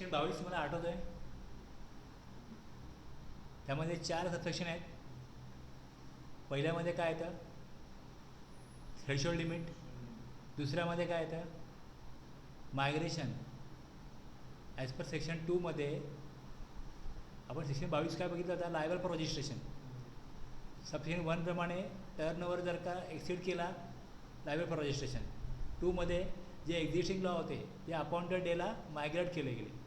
Section 22 मला आठवतं आहे, त्यामध्ये 4 सबसेक्शन आहेत. पहिल्यामध्ये काय येतं, थ्रेशोल्ड लिमिट. दुसऱ्यामध्ये काय येतं, मायग्रेशन. ॲज पर सेक्शन 2 मध्ये आपण सेक्शन 22 काय बघितलं होता, लायबल फॉर रजिस्ट्रेशन. सबसेक्शन 1 प्रमाणे टर्नओव्हर जर का एक्सिड केला, लायबल फॉर रजिस्ट्रेशन. 2 मध्ये जे एक्झिस्टिंग लॉ होते ते अपॉइंटेड डेला मायग्रेट केले गेले.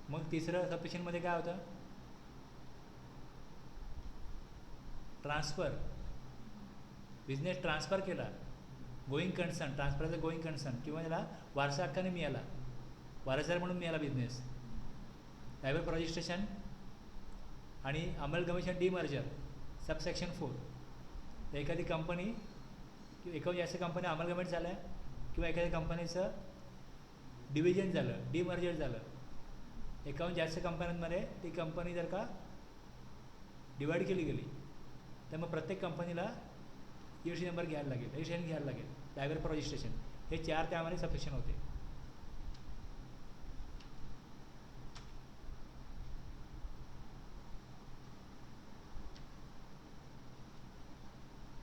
मग तिसरं सबसेक्शनमध्ये काय होतं, ट्रान्सफर. बिझनेस ट्रान्सफर केला, गोईंग कन्सर्न, ट्रान्सफरचा गोईंग कन्सर्न, किंवा त्याला वारसा हक्काने मिळाला, वारसदार म्हणून मिळाला बिझनेस. लायबल फॉर रजिस्ट्रेशन आणि अमलगमेशन डीमर्जर सबसेक्शन 4. तर एखादी कंपनी किंवा एखादी जास्त कंपनी अमलगमेंट झाल्या किंवा एखाद्या कंपनीचं डिव्हिजन झालं, डीमर्जर झालं, एकाहून जास्त कंपन्यांमध्ये ती कंपनी जर का डिवाईड केली गेली, तर मग प्रत्येक कंपनीला यूएससी नंबर घ्यायला लागेल, रजिस्ट्रेशन घ्यायला लागेल, लायबल फॉर रजिस्ट्रेशन. हे 4 त्यामध्ये सबसेक्शन होते.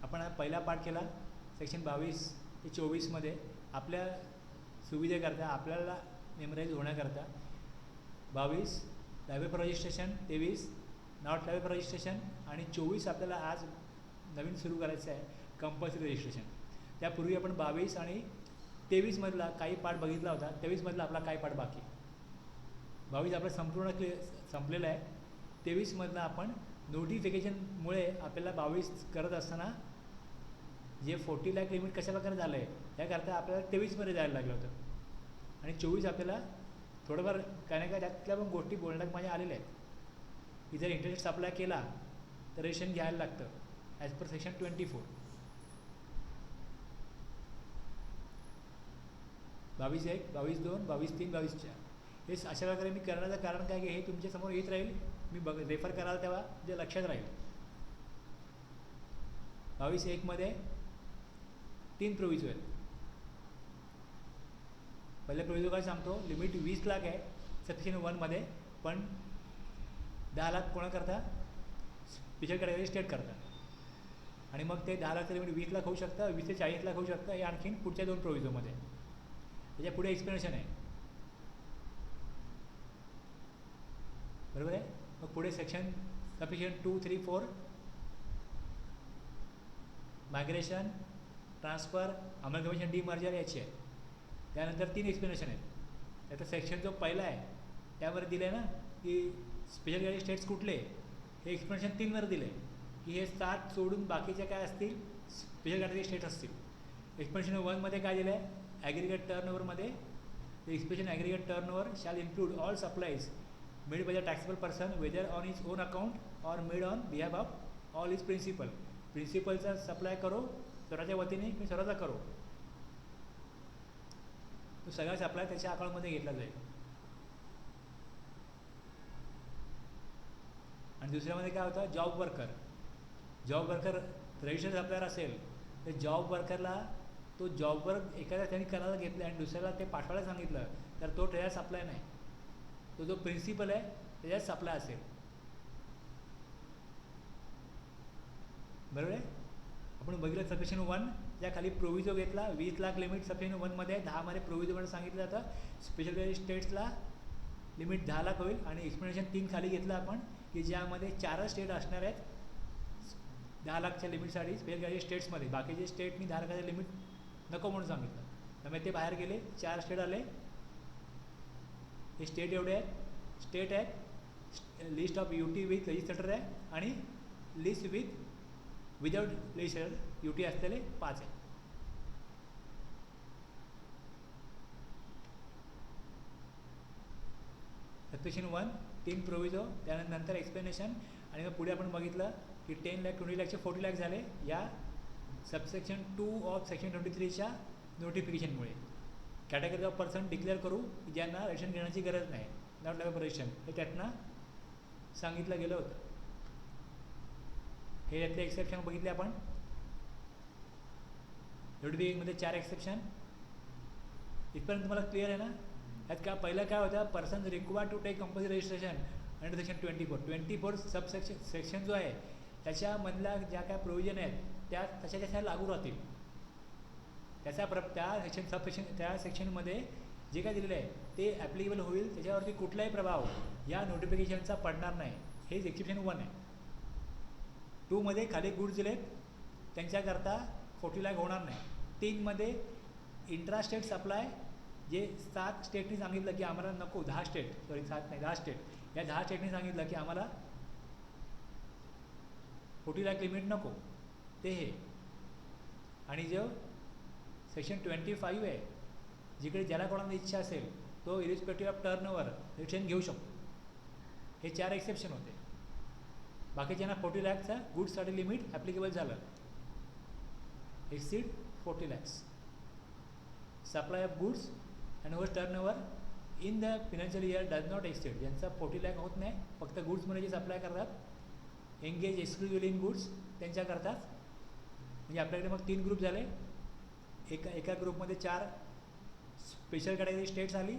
आपण पहिला पाठ केला सेक्शन 22 ते 24मध्ये. आपल्या सुविधेकरता, आपल्याला मेमराईज होण्याकरता 22 liable for registration, 23 not liable for registration, आणि 24 आपल्याला आज नवीन सुरू करायचं आहे, कंपल्सरी रजिस्ट्रेशन. त्यापूर्वी आपण 22 आणि 23मधला काही पाठ बघितला होता. 23मधला आपला काही पाठ बाकी. 22 आपला संपूर्ण संपलेला आहे. 23मधला आपण नोटिफिकेशनमुळे आपल्याला 22 करत असताना जे 40 लाख लिमिट कशा प्रकारे झालं आहे त्याकरता आपल्याला 23मध्ये जायला लागलं होतं. आणि 24 आपल्याला थोडंफार काय ना काय त्यातल्या पण गोष्टी बोलण्यात माझ्या आलेल्या आहेत की जर इंटरेस्ट अप्लाय केला तर रजिस्ट्रेशन घ्यायला लागतं ॲज पर सेक्शन 24. 22(1), 22(2), 22(3), 22(4). हे अशा प्रकारे मी करण्याचं कारण काय की हे तुमच्यासमोर येत राहील, मी रेफर कराल तेव्हा जे लक्षात राहील. 22(1) मध्ये 3 प्रोव्हिजो आहेत. पहिल्या प्रोव्हिजो काय सांगतो, लिमिट 20 लाख आहे सबसेक्शन 1 मध्ये, पण 10 लाख कोणा करता, स्पेशल कॅटेगरी स्टेट करता. आणि मग ते 10 लाखचं लिमिट 20 लाख होऊ शकतं, 20 ते 40 लाख होऊ शकतं. हे आणखीन पुढच्या 2 प्रोव्हिजोमध्ये. त्याच्या पुढे एक्सप्लेनेशन आहे, बरोबर आहे. मग पुढे section subsection 2, 3, 4 migration, transfer, amalgamation, demerger याची आहे. त्यानंतर 3 एक्सप्लेनेशन आहेत. त्याचा सेक्शन जो पहिला आहे त्यावर दिलं आहे ना की स्पेशल कॅटेगरी स्टेट्स कुठले, हे एक्सप्लेनेशन 3वर दिलं आहे की हे 7 सोडून बाकीचे काय असतील, स्पेशल कॅटेगरी स्टेट असतील. एक्सप्लेनेशन 1 मध्ये काय दिलं आहे, ॲग्रिगेट टर्नओव्हरमध्ये expression aggregate turnover shall include all supplies made by the taxable person whether on his own account or made on behalf of all his principal. प्रिन्सिपलचा सप्लाय करो स्वतःच्या वतीने की स्वतःचा करो, तो सगळा सप्लाय त्याच्या अकाउंटमध्ये घेतला जाईल. आणि दुसऱ्यामध्ये काय होतं, job worker. Job worker registered supplier असेल तर जॉब वर्करला तो जॉबवर एखाद्या त्यांनी करायला घेतलं आणि दुसऱ्याला ते पाठवायला सांगितलं तर तो त्याच्यात सप्लाय नाही, तो जो प्रिन्सिपल आहे त्याच्यात सप्लाय असेल, बरोबर आहे. आपण बघितलं सबसेक्शन 1 त्या खाली प्रोव्हिजो घेतला, 20 लाख लिमिट सबसेक्शन 1 मध्ये, 10 मध्ये प्रोव्हिजोमध्ये सांगितलं जातं स्पेशल कॅटेगरी स्टेट्सला लिमिट 10 लाख होईल. आणि एक्सप्लेनेशन 3 खाली घेतलं आपण की ज्यामध्ये 4 स्टेट असणार आहेत 10 लाखच्या लिमिटसाठी स्पेशल कॅटेगरी स्टेट्समध्ये. बाकीचे स्टेटनी 10 लाखाचं लिमिट नको म्हणून सांगितलं, त्यामुळे ते बाहेर गेले. 4 स्टेट आले. हे स्टेट एवढे आहेत, स्टेट आहेत, list of UT with legislator आहे आणि लिस्ट विदाउट लेजिस्लेटर UT असलेले 5 आहे. सबसेक्शन 1 3 प्रोव्हिजो, त्यानंतर एक्सप्लेनेशन, आणि मग पुढे आपण बघितलं की 10 लाख, 20 लाखचे 40 लाख झाले या सबसेक्शन 2 ऑफ सेक्शन 23च्या नोटिफिकेशनमुळे. कॅटेगरी ऑफ पर्सन डिक्लेअर करू ज्यांना रजिस्ट्रेशन घेण्याची गरज नाही, नॉट लायबल फॉर रजिस्ट्रेशन, हे त्यातनं सांगितलं गेलं होतं. हे यातले एक्सेप्शन बघितले आपण. नोटिफिकेशनमध्ये 4 एक्सेप्शन. इथपर्यंत तुम्हाला क्लिअर आहे ना. यात का पहिलं काय होतं, person required to take compulsory registration under section 24 section जो आहे त्याच्यामधल्या ज्या काय प्रोव्हिजन आहेत त्या तशा लागू राहतील. त्या सेक्शन त्या सेक्शनमध्ये जे काय दिलेलं आहे ते ॲप्लिकेबल होईल, त्याच्यावरती कुठलाही प्रभाव या नोटिफिकेशनचा पडणार नाही. हे एक्सेप्शन 1 आहे. 2मध्ये खाली गुड्स दिलेत त्यांच्याकरता 40 लाख होणार नाही. 3मध्ये इंट्रास्टेट सप्लाय जे 7 स्टेटनी सांगितलं की आम्हाला नको, 10 स्टेट 7 नाही 10 स्टेट, या 10 स्टेटनी सांगितलं की आम्हाला 40 लाख लिमिट नको, ते हे. आणि जो सेक्शन 25 आहे जिकडे ज्याला कोणाला इच्छा असेल तो इरिस्पेक्टिव्ह ऑफ टर्नओव्हर रिटर्न घेऊ शकतो. हे 4 एक्सेप्शन होते. बाकीच्यांना 40 लाखचा गुड्ससाठी लिमिट ॲप्लिकेबल झालं. Exceed 40 lakhs. Supply of goods and over turnover in the financial year does not exceed. ज्यांचा 40 लाख होत नाही, फक्त गुड्समध्ये जे सप्लाय करतात एंगेज एक्सक्लुझिव्हली इन गुड्स त्यांच्या करतात. म्हणजे आपल्याकडे मग 3 ग्रुप झाले. एका ग्रुपमध्ये 4 स्पेशल कॅटेगरी स्टेट्स आली.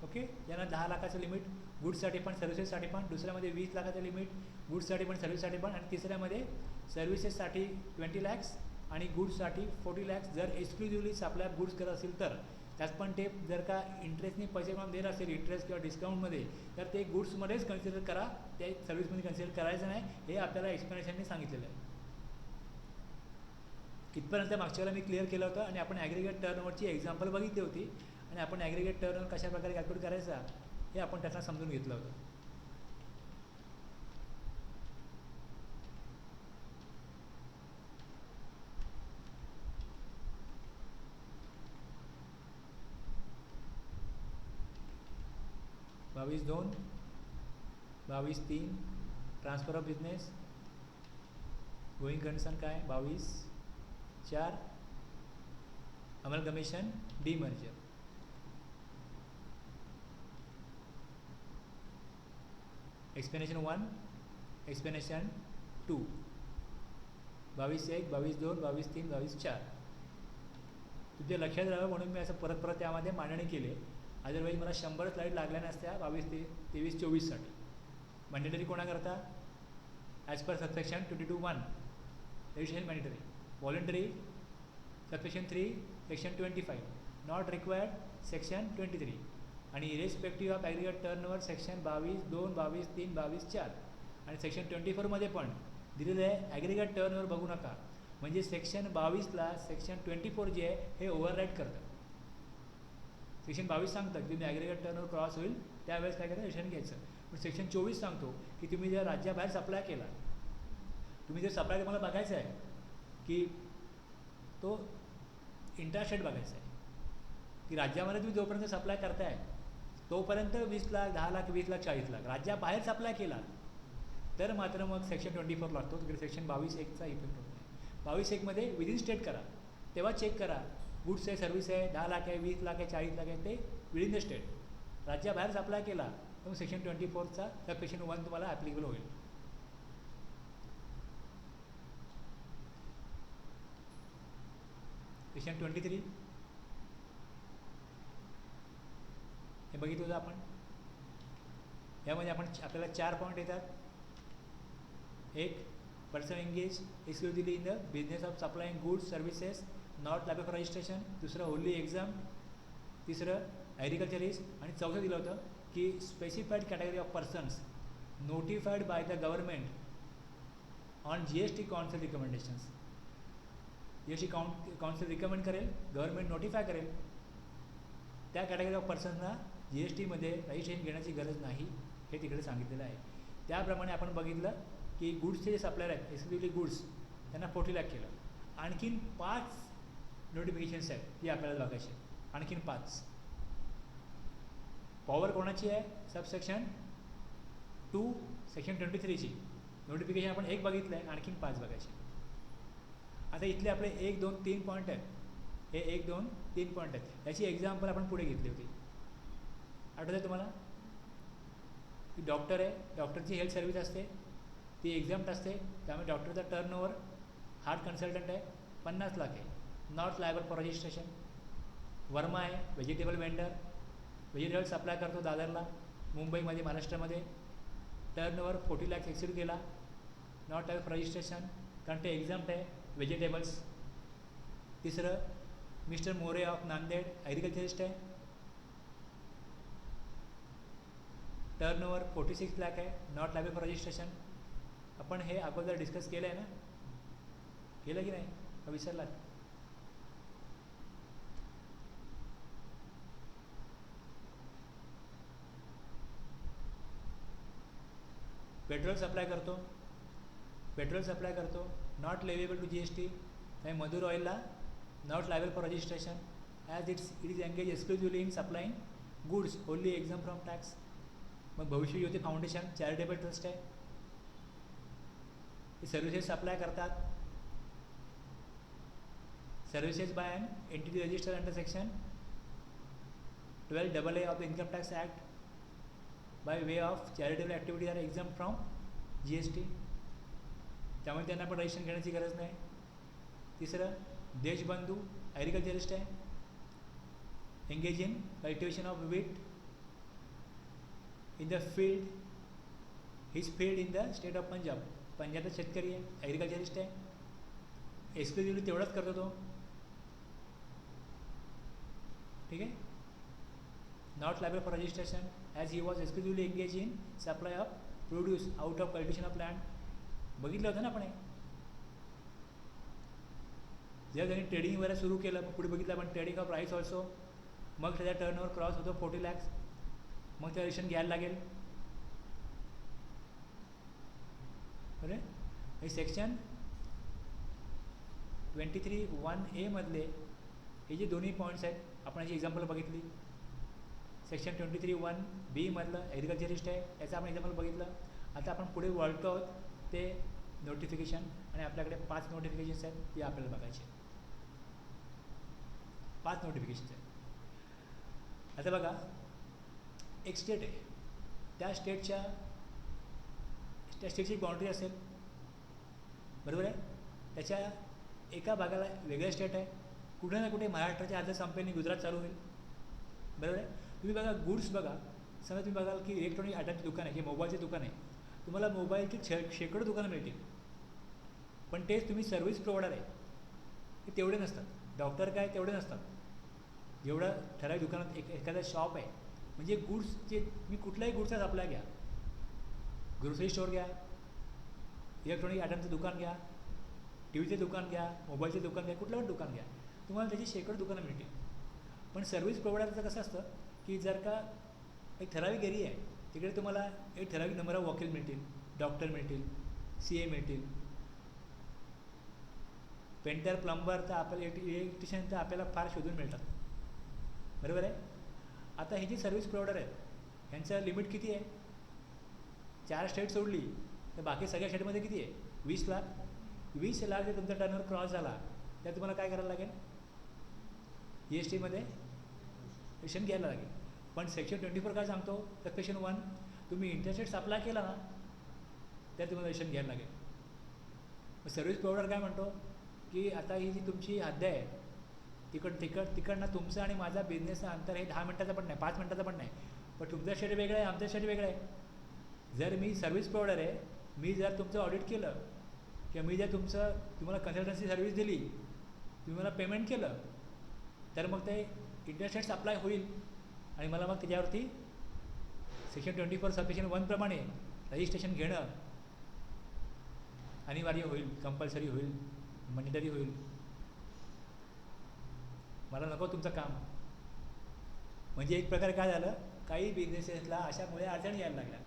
ओके, ज्यांना 10 लाखाचं लिमिट गुड्ससाठी पण सर्व्हिसेससाठी पण. दुसऱ्यामध्ये 20 लाखाचं लिमिट गुड्ससाठी पण सर्व्हिससाठी पण. आणि तिसऱ्यामध्ये सर्व्हिसेससाठी 20 lakhs आणि गुड्ससाठी 40 lakhs. जर एक्सक्लुझिव्हली सप्लाय ऑफ गुड्स करत असेल तर त्यात पण ते जर का इंटरेस्टनी पैसे म्हणून देत असेल इंटरेस्ट किंवा डिस्काउंटमध्ये तर ते गुड्समध्येच कन्सिडर करा, ते सर्व्हिसमध्ये कन्सिडर करायचं नाही. हे आपल्याला एक्सप्लेनेशनने सांगितलेलं आहे. इथपर्यंत मागच्या वेळेला मी क्लिअर केलं होतं आणि आपण ॲग्रिगेट टर्नओव्हरची एक्झाम्पल बघितली होती आणि आपण ॲग्रिगेट टर्नओव्हर कशा प्रकारे कॅल्क्युलेट करायचा हे आपण त्याला समजून घेतलं होतं. बावीस 2, 22 3 transfer of business. Going concern काय 22 4 अमलगमेशन डीमर्जर. Explanation 1, explanation 2. 22 1, 22 2, 22 3, 22 4. तुझ्या लक्षात राहावं म्हणून मी असं परत त्यामध्ये मांडणी केली. अदरवाईज मला 100 स्लाईड लागल्या नसत्या 22 23 24साठी. मॅन्डेटरी कोणाकरता as per subsection 22(1) registration mandatory. Voluntary subsection 3 section 25, not required section 23. आणि irrespective of aggregate turnover section 22 2, 22 3, 22 4. आणि सेक्शन 24मध्ये पण दिलेलं आहे ॲग्रिगेट टर्नओव्हर बघू नका. म्हणजे सेक्शन 22ला सेक्शन 24 जे आहे हे ओव्हरराईड करतं. सेक्शन 22 सांगतं की तुम्ही ॲग्रिगेट टर्नओव्हर क्रॉस होईल त्यावेळेस काय करायचं रजिस्ट्रेशन घ्यायचं. पण सेक्शन 24 सांगतो की तुम्ही जर राज्याबाहेर सप्लाय केला, तुम्ही जर सप्लाय तुम्हाला बघायचं आहे की तो इंट्रास्टेट बघायचा आहे की राज्यामध्ये तुम्ही जोपर्यंत सप्लाय करताय तोपर्यंत 20 लाख 10 लाख 20 लाख 40 लाख. राज्याबाहेर सप्लाय केला तर मात्र मग सेक्शन 24 लागतो. तिकडे सेक्शन 22(1)चा इफेक्ट होत नाही. 22(1)मध्ये विदिन स्टेट करा, तेव्हा चेक करा गुड्स आहे सर्व्हिस आहे 10 लाख आहे 20 लाख आहे 40 लाख आहे ते विदिन द स्टेट. राज्याबाहेर सप्लाय केला तर मग सेक्शन 24चा सबसेक्शन 1 तुम्हाला ॲप्लिकेबल होईल. सेक्शन 23 हे बघितलं होतं आपण. यामध्ये आपल्याला 4 पॉईंट येतात. एक, person engage exclusively in the business of supplying goods services not liable for registration. दुसरं ओनली एक्झाम. तिसरं ॲग्रिकल्चरिस्ट. आणि चौथं दिलं होतं की specified category of persons notified by the government on GST council recommendations. GST council recommend करेल, government notify करेल त्या कॅटेगरी ऑफ पर्सन्सना GSTमध्ये रजिस्ट्रेशन घेण्याची गरज नाही हे तिकडे सांगितलेलं आहे. त्याप्रमाणे आपण बघितलं की गुड्सचे जे सप्लायर आहेत एक्सक्लुझिव्हली गुड्स त्यांना 40 लाख केलं. आणखीन 5 नोटिफिकेशन्स आहेत ती आपल्याला बघायची. आणखीन 5. पॉवर कोणाची आहे सबसेक्शन 2 सेक्शन 23ची. नोटिफिकेशन आपण 1 बघितलं आहे, आणखीन 5 बघायचे. आता इथले आपले 1 2 3 पॉईंट आहेत. हे 1 2 3 पॉईंट आहेत. याची एक्झाम्पल आपण पुढे घेतली होती. आठवतं आहे तुम्हाला की डॉक्टर आहे, डॉक्टरची हेल्थ सर्व्हिस असते ती एक्झाम्प्ट असते. त्यामुळे डॉक्टरचा टर्नओव्हर हार्ट कन्सल्टंट आहे 50 लाख आहे, not liable for registration. Verma आहे व्हेजिटेबल वेंडर, व्हेजिटेबल सप्लाय करतो दादरला, मुंबईमध्ये, महाराष्ट्रामध्ये. टर्नओव्हर 40 lakhs एक्सिड केला, नॉट टाईप ऑफ रजिस्ट्रेशन, कारण ते एक्झाम्प्ट आहे व्हेजिटेबल्स. तिसरं मिस्टर मोरे ऑफ नांदेड, ॲग्रिकल्चरिस्ट आहे, टर्नओव्हर 46 lakh आहे, नॉट लायबल फॉर रजिस्ट्रेशन. आपण हे अगोदर डिस्कस केलं आहे ना, केलं की नाही का विसरलात? पेट्रोल सप्लाय करतो, नॉट लेवेबल टू GST. आणि मधुर ऑइलला not liable for registration as it is engage exclusively in supplying goods only exempt from tax. मग Bhavishya Jyoti foundation charitable trust आहे, हे सर्व्हिसेस सप्लाय करतात. Services by an entity register under section 12AA of the income tax act by way of charitable activities are exempt from GST. त्यामुळे त्यांना पण registration घेण्याची गरज नाही. तिसरं देशबंधू ॲग्रिकल्चरिस्ट आहे, engage in cultivation of wheat in the field, his field in the state of Punjab. पंजाबचा शेतकरी आहे, ॲग्रिकल्चरिस्ट आहे, एक्सक्लुझिव्हली तेवढंच करतो तो. ठीक आहे. Not liable for registration as he was exclusively engage in supply of produce out of cultivation of land. बघितलं होतं ना आपण हे. जर त्यांनी ट्रेडिंग वगैरे सुरू केलं, मग पुढे बघितलं आपण ट्रेडिंग ऑफ राईस ऑल्सो, मग त्याचा टर्नओव्हर क्रॉस होतो 40 lakhs, मग त्या रजिस्ट्रेशन घ्यायला लागेल. बरे हे सेक्शन 23(1)A मधले हे जे दोन्ही पॉईंट्स आहेत, आपण याची एक्झाम्पल बघितली. सेक्शन 23(1)B मधलं ॲग्रिकल्चरिस्ट आहे, याचं आपण एक्झाम्पल बघितलं. आता आपण पुढे वळतो आहोत ते नोटिफिकेशन, आणि आपल्याकडे 5 नोटिफिकेशन्स आहेत, ते आपल्याला बघायचे. 5 नोटिफिकेशन्स आहेत. आता बघा, एक स्टेट आहे, त्या स्टेटची बाउंड्री असेल, बरोबर आहे. त्याच्या एका भागाला वेगळं स्टेट आहे, कुठे ना कुठे महाराष्ट्राच्या आजच कंपनी गुजरात चालू होईल, बरोबर आहे. तुम्ही बघा गुड्स बघा, समजा तुम्ही बघाल की इलेक्ट्रॉनिक आयटमचे दुकान आहे, की मोबाईलचे दुकान आहे, तुम्हाला मोबाईलची शेकडो दुकानं मिळतील, पण तेच तुम्ही सर्व्हिस प्रोव्हायडर आहे ते तेवढे नसतात. डॉक्टर काय तेवढे नसतात, जेवढं ठराविक दुकानात एखादा शॉप आहे. म्हणजे गुड्सचे तुम्ही कुठल्याही गुड्सचा सप्लाय घ्या, ग्रोसरी स्टोअर घ्या, इलेक्ट्रॉनिक आयटमचं दुकान घ्या, TVचे दुकान घ्या, मोबाईलचे दुकान घ्या, कुठलं पण दुकान घ्या, तुम्हाला त्याची शेकडो दुकानं मिळतील. पण सर्व्हिस प्रोव्हायडरचं कसं असतं की जर का एक ठराविक एरिया आहे, तिकडे तुम्हाला एक ठराविक नंबर ऑफ वकील मिळतील, डॉक्टर मिळतील, CA मिळतील, पेंटर, प्लंबर तर आपल्याला इलेक्ट्रिशियन तर आपल्याला फार शोधून मिळतात, बरोबर आहे. आता ही जी सर्व्हिस प्रोव्हायडर आहेत, ह्यांचं लिमिट किती आहे? 4 स्टेट सोडली तर बाकी सगळ्या स्टेटमध्ये किती आहे? 20 लाख. 20 लाख जर तुमचा टर्नओव्हर क्रॉस झाला तर तुम्हाला काय करायला लागेल? GSTमध्ये रजिस्ट्रेशन घ्यायला लागेल. पण सेक्शन 24 काय सांगतो? सेक्शन 1 तुम्ही इंटरस्टेट सप्लाय केला ना तर तुम्हाला रजिस्ट्रेशन घ्यायला लागेल. मग सर्व्हिस प्रोव्हायडर काय म्हणतो की आता ही जी तुमची हद्द आहे, तिकडनं तुमचं आणि माझा बिझनेसचं अंतर हे 10 मिनटाचं पण नाही, 5 मिनटाचं पण नाही, पण तुमचं स्टेट वेगळं आहे, आमचं स्टेट वेगळं आहे. जर मी सर्व्हिस प्रोव्हायडर आहे, मी जर तुमचं ऑडिट केलं किंवा मी जर तुम्हाला कन्सल्टन्सी सर्व्हिस दिली, तुम्ही मला पेमेंट केलं, तर मग ते इंटरस्टेट सप्लाय होईल आणि मला मग त्याच्यावरती सेक्शन 24 सबसेक्शन 1 प्रमाणे रजिस्ट्रेशन घेणं अनिवार्य होईल, कंपल्सरी होईल, मॅन्डेटरी होईल. मला नको तुमचं काम. म्हणजे एक प्रकारे काय झालं, काही बिझनेसेसला अशामुळे अडचणी यायला लागल्या,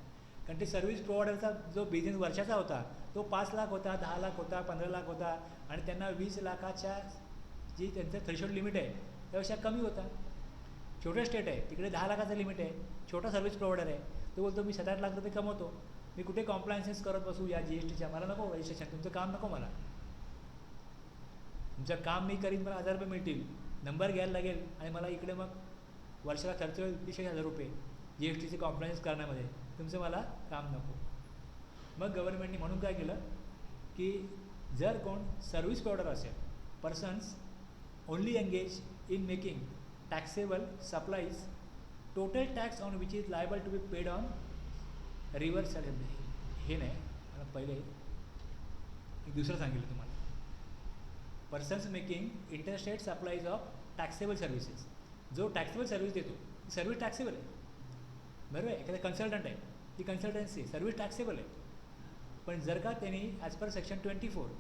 कारण ते सर्व्हिस प्रोव्हायडरचा जो बिझनेस वर्षाचा होता तो 5 लाख होता, 10 लाख होता, 15 लाख होता, आणि त्यांना 20 लाखाच्या जी त्यांचं थ्रेशोल्ड लिमिट आहे त्यापेक्षा कमी होता. छोटं स्टेट आहे, तिकडे 10 लाखाचं लिमिट आहे, छोटा सर्व्हिस प्रोव्हायडर आहे, तो बोलतो मी 7-8 लाख रुपये कमवतो, मी कुठे कॉम्प्लायन्सेस करत बसू या GSTच्या, मला नको रजिस्ट्रेशन, तुमचं काम नको मला, तुमचं काम मी करीन, मला 1000 रुपये मिळतील, नंबर घ्यायला लागेल, आणि मला इकडे मग वर्षाला खर्च होईल 30,000 रुपये GSTचे कॉम्प्लायन्स करण्यामध्ये, तुमचं मला काम नको. मग गव्हर्नमेंटने म्हणून काय केलं की जर कोण सर्व्हिस प्रोव्हायडर असेल, persons only engage in making taxable supplies, total tax on which is liable to be paid on reverse. हे नाही, मला पहिले एक दुसरं सांगितलं तुम्हाला. Persons making interstate supplies of taxable services. जो टॅक्सेबल सर्व्हिस देतो ती सर्व्हिस टॅक्सेबल आहे, बरोबर आहे. एखादा कन्सल्टंट आहे, ती कन्सल्टन्सी सर्व्हिस टॅक्सेबल आहे. पण जर का त्यांनी as per section 24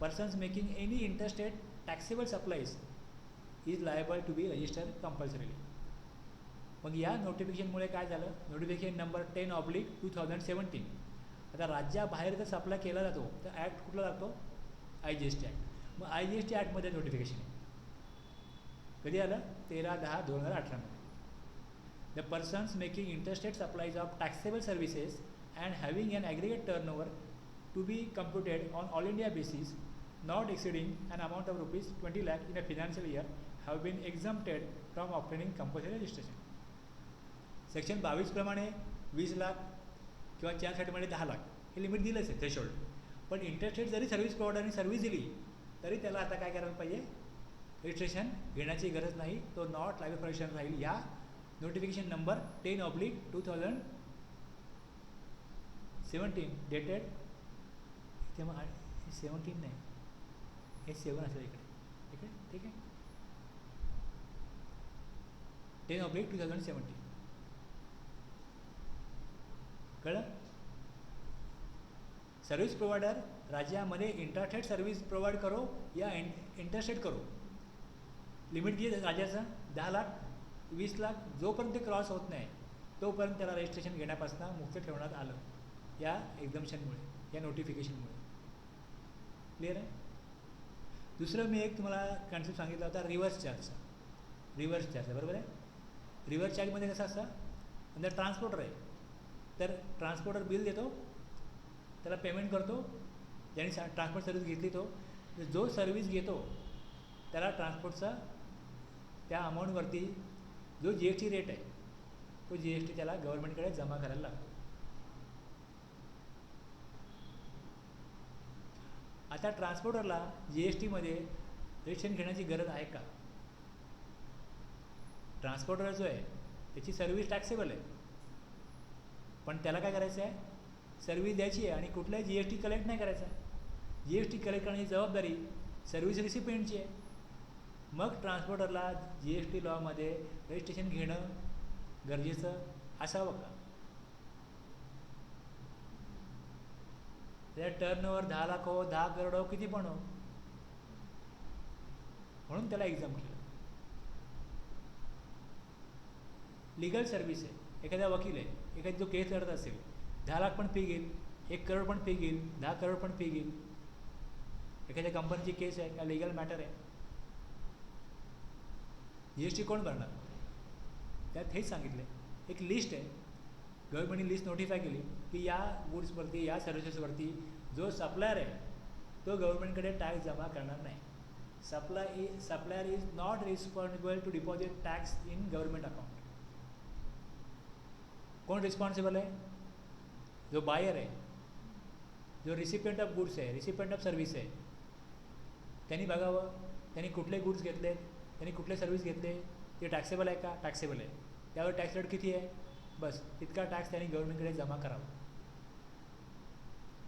persons making any interstate taxable supplies is liable to be register compulsorily. मग या नोटिफिकेशनमुळे काय झालं, नोटिफिकेशन नंबर 10/2017. आता राज्याबाहेर जर सप्लाय केला जातो तर ॲक्ट कुठला लागतो, IGST ॲक्ट. मग IGST ॲक्टमध्ये नोटिफिकेशन आहे. कधी आलं, 13/10/2018 मध्ये. The persons making interstate supplies of taxable services and having an aggregate turnover to be computed on all India basis not exceeding an amount of ₹20 lakh in a financial year have been exempted from obtaining compulsory registration. Section 22 प्रमाणे 20 लाख किंवा 4साठीमध्ये 10 लाख हे limit दिलंच आहे, threshold. पण interstate जरी service प्रोव्हायडरने service दिली तरी त्याला आता काय करायला पाहिजे, रजिस्ट्रेशन घेण्याची गरज नाही, तो नॉट लायबल फॉर रजिस्ट्रेशन राहील. या नोटिफिकेशन नंबर 10/2017 डेटेड, तेव्हा 17 नाही, हे 7 असेल इकडे, ठीक आहे, ठीक आहे. 10/2017 कळलं. सर्व्हिस प्रोव्हायडर राज्यामध्ये इंटरस्टेट सर्व्हिस प्रोव्हाइड करो या इंटरस्टेट करो, लिमिट किती राज्याचं 10 लाख 20 लाख, जोपर्यंत क्रॉस होत नाही तोपर्यंत त्याला रजिस्ट्रेशन घेण्यापासून मुक्त ठेवण्यात आलं या एक्झम्पशनमुळे, या नोटिफिकेशनमुळे. क्लिअर आहे. दुसरं मी एक तुम्हाला कन्सेप्ट सांगितला होता रिव्हर्स चार्जचा. रिव्हर्स चार्ज बरोबर आहे. रिव्हर्स चार्जमध्ये कसं असतं, म्हणजे ट्रान्सपोर्टर आहे तर ट्रान्सपोर्टर बिल देतो, त्याला पेमेंट करतो, ज्याने ट्रान्सपोर्ट सर्व्हिस घेतली तो, जो सर्व्हिस घेतो त्याला ट्रान्सपोर्टचा त्या अमाऊंटवरती जो GST रेट आहे तो GST त्याला गव्हर्नमेंटकडे जमा करायला लागतो. आता ट्रान्सपोर्टरला GSTमध्ये रजिस्ट्रेशन घेण्याची गरज आहे का. ट्रान्सपोर्टर जो आहे त्याची सर्व्हिस टॅक्सेबल आहे, पण त्याला काय करायचं आहे, सर्व्हिस द्यायची आहे आणि कुठलाही GST कलेक्ट नाही करायचा. GST कलेक्ट करण्याची जबाबदारी सर्व्हिस रिसिपिएंटची आहे. मग ट्रान्सपोर्टरला GST लॉमध्ये रजिस्ट्रेशन घेणं गरजेचं असावं का. त्या टर्नओव्हर 10 लाख हो, 10 करोड हो, किती पण हो, म्हणून त्याला एक्झाम केलं. लिगल सर्व्हिस आहे, एखादा वकील आहे, एखादी जो केस लढत असेल 10 लाख पण फी घेईल, 1 करोड पण फी घेईल, 10 करोड पण फी घेईल. एखाद्या कंपनीची केस आहे का लिगल मॅटर आहे, GST कोण भरणार. त्यात हेच सांगितलं आहे, एक लिस्ट आहे, गव्हर्नमेंटने लिस्ट नोटिफाय केली की या गुड्सवरती, या सर्व्हिसेसवरती जो सप्लायर आहे तो गव्हर्नमेंटकडे टॅक्स जमा करणार नाही. Supplier is not responsible to deposit tax in government account. कोण रिस्पॉन्सिबल आहे, जो बायर आहे, जो रिसिपियंट ऑफ गुड्स आहे, रिसिपियंट ऑफ सर्व्हिस आहे, त्यांनी बघावं त्यांनी कुठले गुड्स घेतले, त्यांनी कुठले सर्व्हिस घेतले, ते टॅक्सेबल आहे का, टॅक्सेबल आहे, त्यावर टॅक्स रेट किती आहे, बस तितका टॅक्स त्यांनी गव्हर्नमेंटकडे जमा करावा.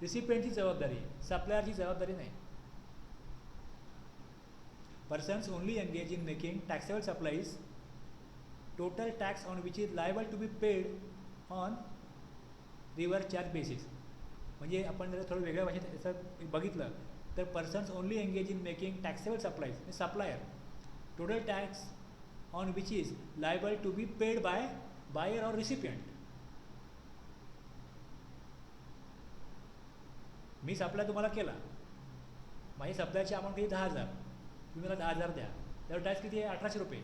रिसिपियंटची जबाबदारी आहे, सप्लायरची जबाबदारी नाही. Persons only engage in making taxable supplies, total tax on which is liable to be paid on reverse charge basis. म्हणजे आपण जर थोडं वेगळ्या भाषेत याचं बघितलं तर persons only engage in making taxable supplies, supplier, total tax on which is liable to be paid by buyer or recipient. मी सप्लाय तुम्हाला केला, माझी सप्लायची अमाऊंट किती 10,000, तुम्ही मला 10,000 द्या, त्यावर टॅक्स किती आहे 1,800 रुपये,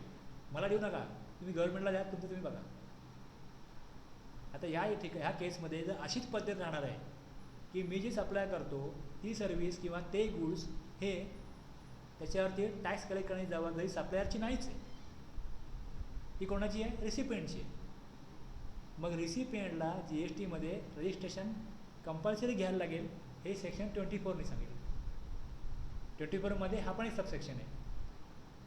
मला देऊ नका, तुम्ही गव्हर्नमेंटला द्या, तुमचं तुम्ही बघा. आता ह्या केसमध्ये जर अशीच पद्धत राहणार आहे की मी जी सप्लाय करतो ती सर्व्हिस किंवा ते गुड्स हे त्याच्यावरती टॅक्स कलेक्ट करण्याची जबाबदारी सप्लायरची नाहीच आहे, ही कोणाची आहे, रिसिपियंटची आहे. मग रिसिपियंटला GSTमध्ये रजिस्ट्रेशन कंपल्सरी घ्यायला लागेल, हे सेक्शन 24ने सांगितलं. 24मध्ये हा पण एक सबसेक्शन आहे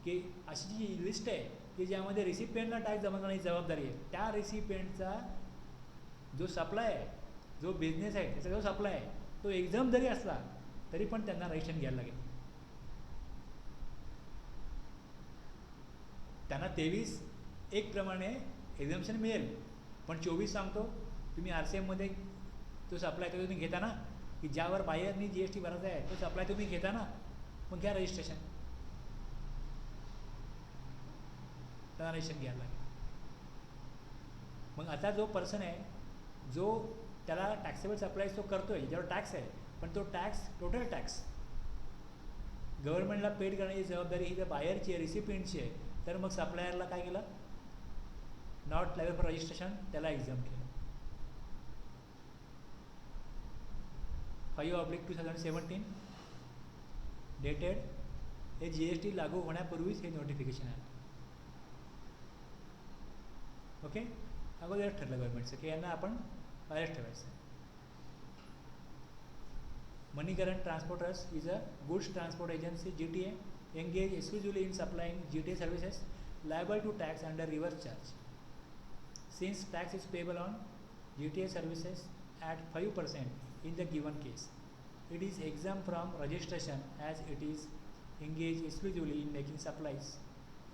की अशी जी लिस्ट आहे की ज्यामध्ये रिसिपियंटला टॅक्स जमा करण्याची जबाबदारी आहे. त्या रिसिपियंटचा जो सप्लाय आहे, जो बिझनेस आहे, त्याचा जो सप्लाय आहे तो एक्झाम जरी असला तरी पण त्यांना रजिस्ट्रेशन घ्यायला लागेल. त्यांना 23(1) प्रमाणे एक्झाम्शन मिळेल, पण 24 सांगतो तुम्ही RCMमध्ये तो सप्लाय तो तुम्ही घेता ना, की ज्यावर बायरनी GST भरायचा आहे तो सप्लाय तुम्ही घेता ना, मग घ्या रजिस्ट्रेशन, त्यांना रजिस्ट्रेशन घ्यायला लागेल. मग आता जो पर्सन आहे जो त्याला टॅक्सेबल सप्लाय तो करतोय, ज्यावर टॅक्स आहे, पण तो टॅक्स टोटल टॅक्स गव्हर्नमेंटला पेड करण्याची जबाबदारी ही जर बायरची आहे, रिसिपियंटची आहे, तर मग सप्लायरला काय केलं, नॉट लायबल फॉर रजिस्ट्रेशन, त्याला एक्झाम केलं. 5/2017 डेटेड, हे GST लागू होण्यापूर्वीच हे नोटिफिकेशन आहे. ओके, अगोदर ठरलं गव्हर्नमेंटचं की यांना आपण बाहेरच ठेवायचं. Money current transporters is a goods transport agency GTA engage exclusively in supplying GTA services liable to tax under reverse charge. Since tax is payable on GTA services at 5% in the given case, it is exempt from registration as it is engaged exclusively in making supplies,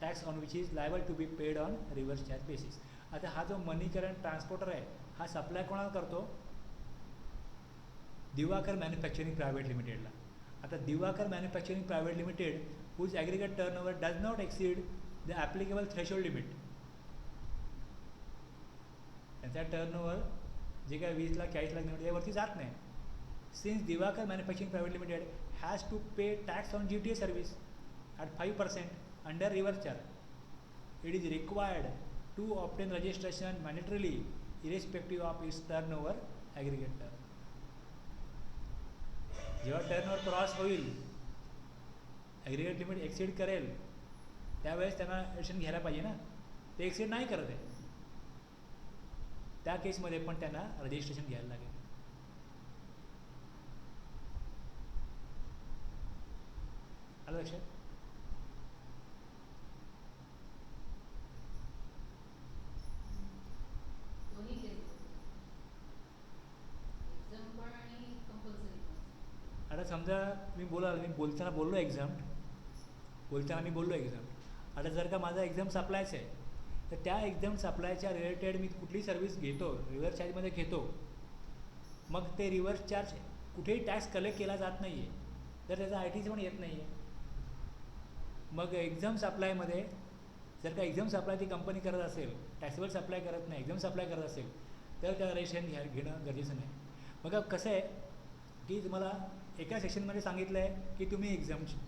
tax on which is liable to be paid on reverse charge basis. आता हा जो मनी current transporter आहे हा supply कोणाला करतो, Diwakar manufacturing private लिमिटेडला. आता Diwakar manufacturing private limited whose aggregate turnover does not exceed the applicable threshold limit, त्यांचा टर्नओव्हर जे काय 20 लाख 40 लाख लिमिट यावरती जात नाही. Since Divakar manufacturing private limited has to pay tax on GTA service at 5% under reverse charge, it is required to obtain registration mandatorily irrespective of its turnover aggregate turn. जेव्हा turnover cross होईल, aggregate limit exceed करेल, त्यावेळेस त्यांना registration घ्यायला पाहिजे ना. ते exceed नाही करत आहे, त्या केसमध्ये पण त्यांना रजिस्ट्रेशन घ्यायला लागेल. आलं लक्षात? आता समजा मी बोलताना बोललो एक्झाम. आता जर का माझा एक्झाम सप्लायच आहे, तर त्या एक्झाम सप्लायच्या रिलेटेड मी कुठली सर्व्हिस घेतो, रिव्हर्स चार्जमध्ये घेतो, मग ते रिव्हर्स चार्ज कुठेही टॅक्स कलेक्ट केला जात नाही आहे, तर त्याचा ITC पण येत नाही आहे. मग एक्झाम सप्लायमध्ये जर का एक्झाम सप्लाय ती कंपनी करत असेल, टॅक्सेबल सप्लाय करत नाही, एक्झाम सप्लाय करत असेल, तर त्याला रजिस्ट्रेशन घेणं गरजेचं नाही. मग कसं आहे की तुम्हाला एका सेक्शनमध्ये सांगितलं आहे की तुम्ही